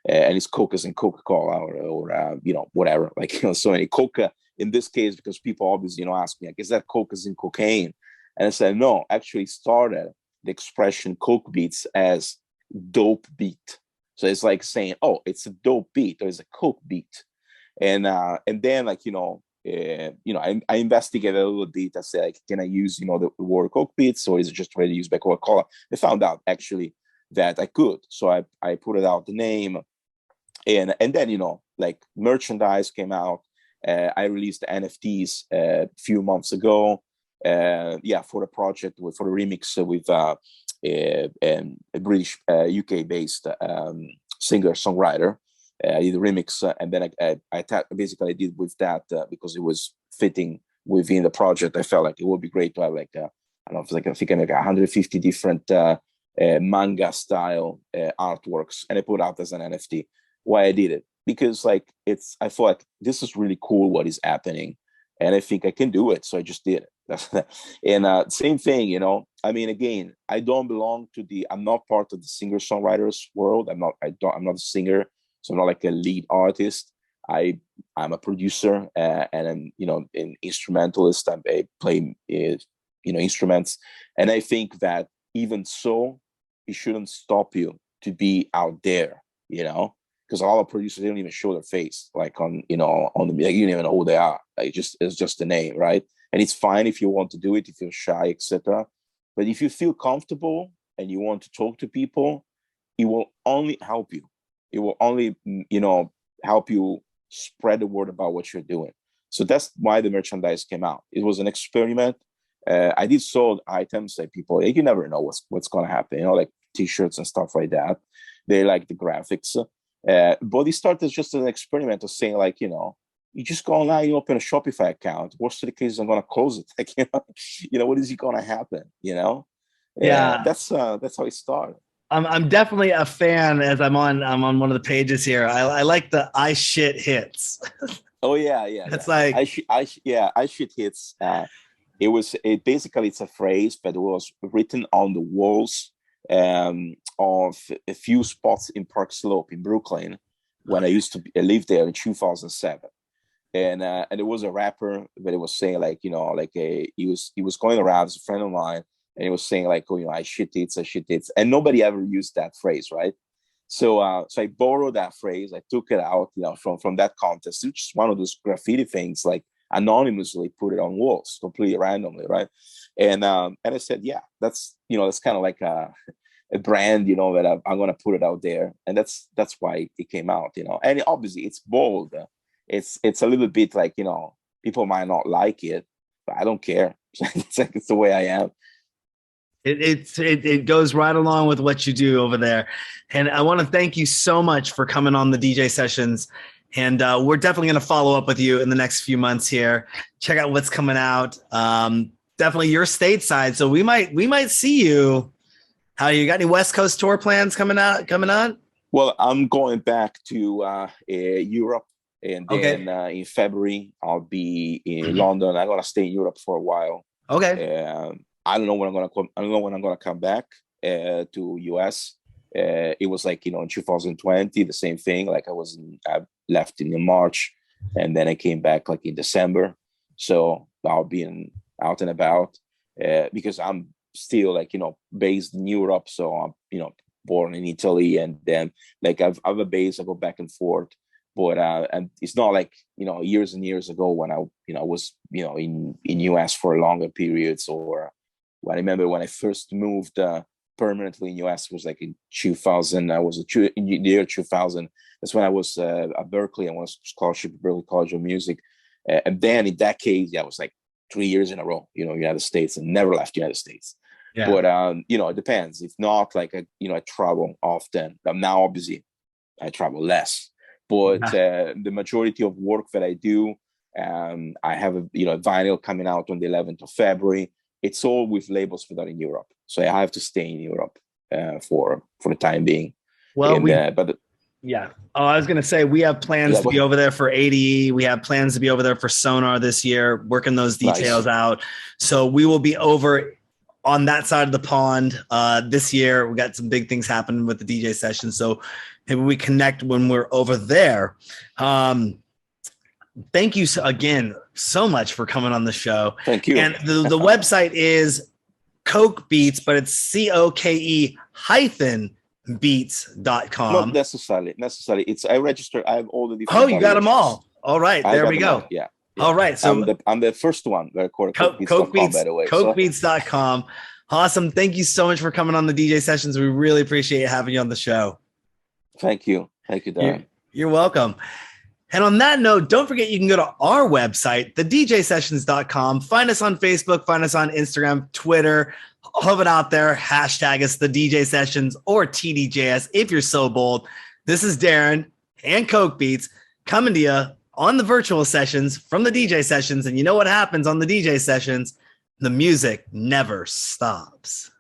and it's Coke as in Coca-Cola or whatever, like, so many Coca in this case, because people always, ask me, like, is that Coke as in cocaine? And I said, no, actually started the expression Coke beats as dope beat. So it's like saying, oh, it's a dope beat or it's a Coke beat. And then like, I investigated a little bit. I said, like, can I use, the word Coke beats, or is it just already used by Coca-Cola? I found out actually that I could. So I put it out the name. And then, like, merchandise came out. I released NFTs a few months ago. For a project for a remix with a British UK based singer songwriter. I did a remix, and then I basically I did with that because it was fitting within the project. I felt like it would be great to have like I don't know, if like I think I make 150 different manga style artworks, and I put out as an NFT. Why I did it? Because like I thought like, this is really cool what is happening, and I think I can do it, so I just did it. And same thing, I mean, again, I don't belong to I'm not part of the singer-songwriters world. I'm not a singer, so I'm not like a lead artist. I'm a producer, and I'm an instrumentalist. I play instruments, and I think that even so, it shouldn't stop you to be out there, because a lot of producers, they don't even show their face, like on the, like, you don't even know who they are. Like, it's just a name, right? And it's fine if you want to do it, if you're shy, etc. But if you feel comfortable and you want to talk to people, it will only help you. It will only, help you spread the word about what you're doing. So that's why the merchandise came out. It was an experiment. I did sold items that people, you never know what's going to happen, like T-shirts and stuff like that. They like the graphics. But it started as just an experiment of saying, like, you just go online, you open a Shopify account. Worst of the cases, I'm going to close it. Like, what is going to happen? Yeah, that's how it started. I'm definitely a fan. As I'm on one of the pages here. I like the I shit hits. Oh yeah. It's like I shit hits. Basically it's a phrase that was written on the walls of a few spots in Park Slope in Brooklyn when I used to live there in 2007. And there was a rapper that it was saying, like, he was going around as a friend of mine, and he was saying, like, oh, I shit hits, and nobody ever used that phrase, right? So so I borrowed that phrase, I took it out, from that contest, which is one of those graffiti things, like, anonymously put it on walls completely randomly, right? And I said, yeah, that's that's kind of like a brand, that I'm gonna put it out there, and that's why it came out, and obviously it's bold. It's a little bit like, people might not like it, but I don't care. It's the way I am. It goes right along with what you do over there. And I want to thank you so much for coming on the DJ sessions. And we're definitely going to follow up with you in the next few months here. Check out what's coming out. Definitely you're stateside, so we might see you. How you got any West Coast tour plans coming on? Well, I'm going back to Europe, and then in February I'll be in London. I'm gonna stay in Europe for a while. Okay. I don't know when I'm gonna come. I don't know when I'm gonna come back to US. It was like, in 2020, the same thing. Like I left in March, and then I came back like in December. So I'll be out and about because I'm still like, based in Europe. So I'm, born in Italy, and then like I've a base. I go back and forth. But and it's not like, years and years ago when I was in US for longer periods, or I remember when I first moved permanently in US was like in 2000. I was in the year 2000. That's when I was at Berkeley. I was scholarship at Berkeley College of Music, and then in that case, I was like 3 years in a row, United States, and never left United States. Yeah. But it depends. If not, like I travel often. But now, obviously, I travel less. But the majority of work that I do, I have a vinyl coming out on the 11th of February. It's all with labels that are in Europe, so I have to stay in Europe for the time being. Well, yeah. Oh, I was going to say, we have plans to be over there for ADE. We have plans to be over there for Sonar this year, working those details out. So we will be over on that side of the pond this year. We got some big things happening with the DJ session. So maybe we connect when we're over there. Thank you again so much for coming on the show. Thank you. And the website is Coke Beats, but it's COKE-beats.com. Not necessarily. It's I registered. I have all the different. Oh, you got them all. All right, there we go. Yeah. All right. So I'm the first one that recorded Coke Beats, by the way. CokeBeats.com. Awesome. Thank you so much for coming on the DJ sessions. We really appreciate having you on the show. Thank you, Darren. You're welcome. And on that note, don't forget you can go to our website, thedjsessions.com. Find us on Facebook, find us on Instagram, Twitter, all of it out there. Hashtag us the DJ Sessions or TDJS if you're so bold. This is Darren and Coke Beats coming to you on the virtual sessions from the DJ Sessions. And you know what happens on the DJ Sessions? The music never stops.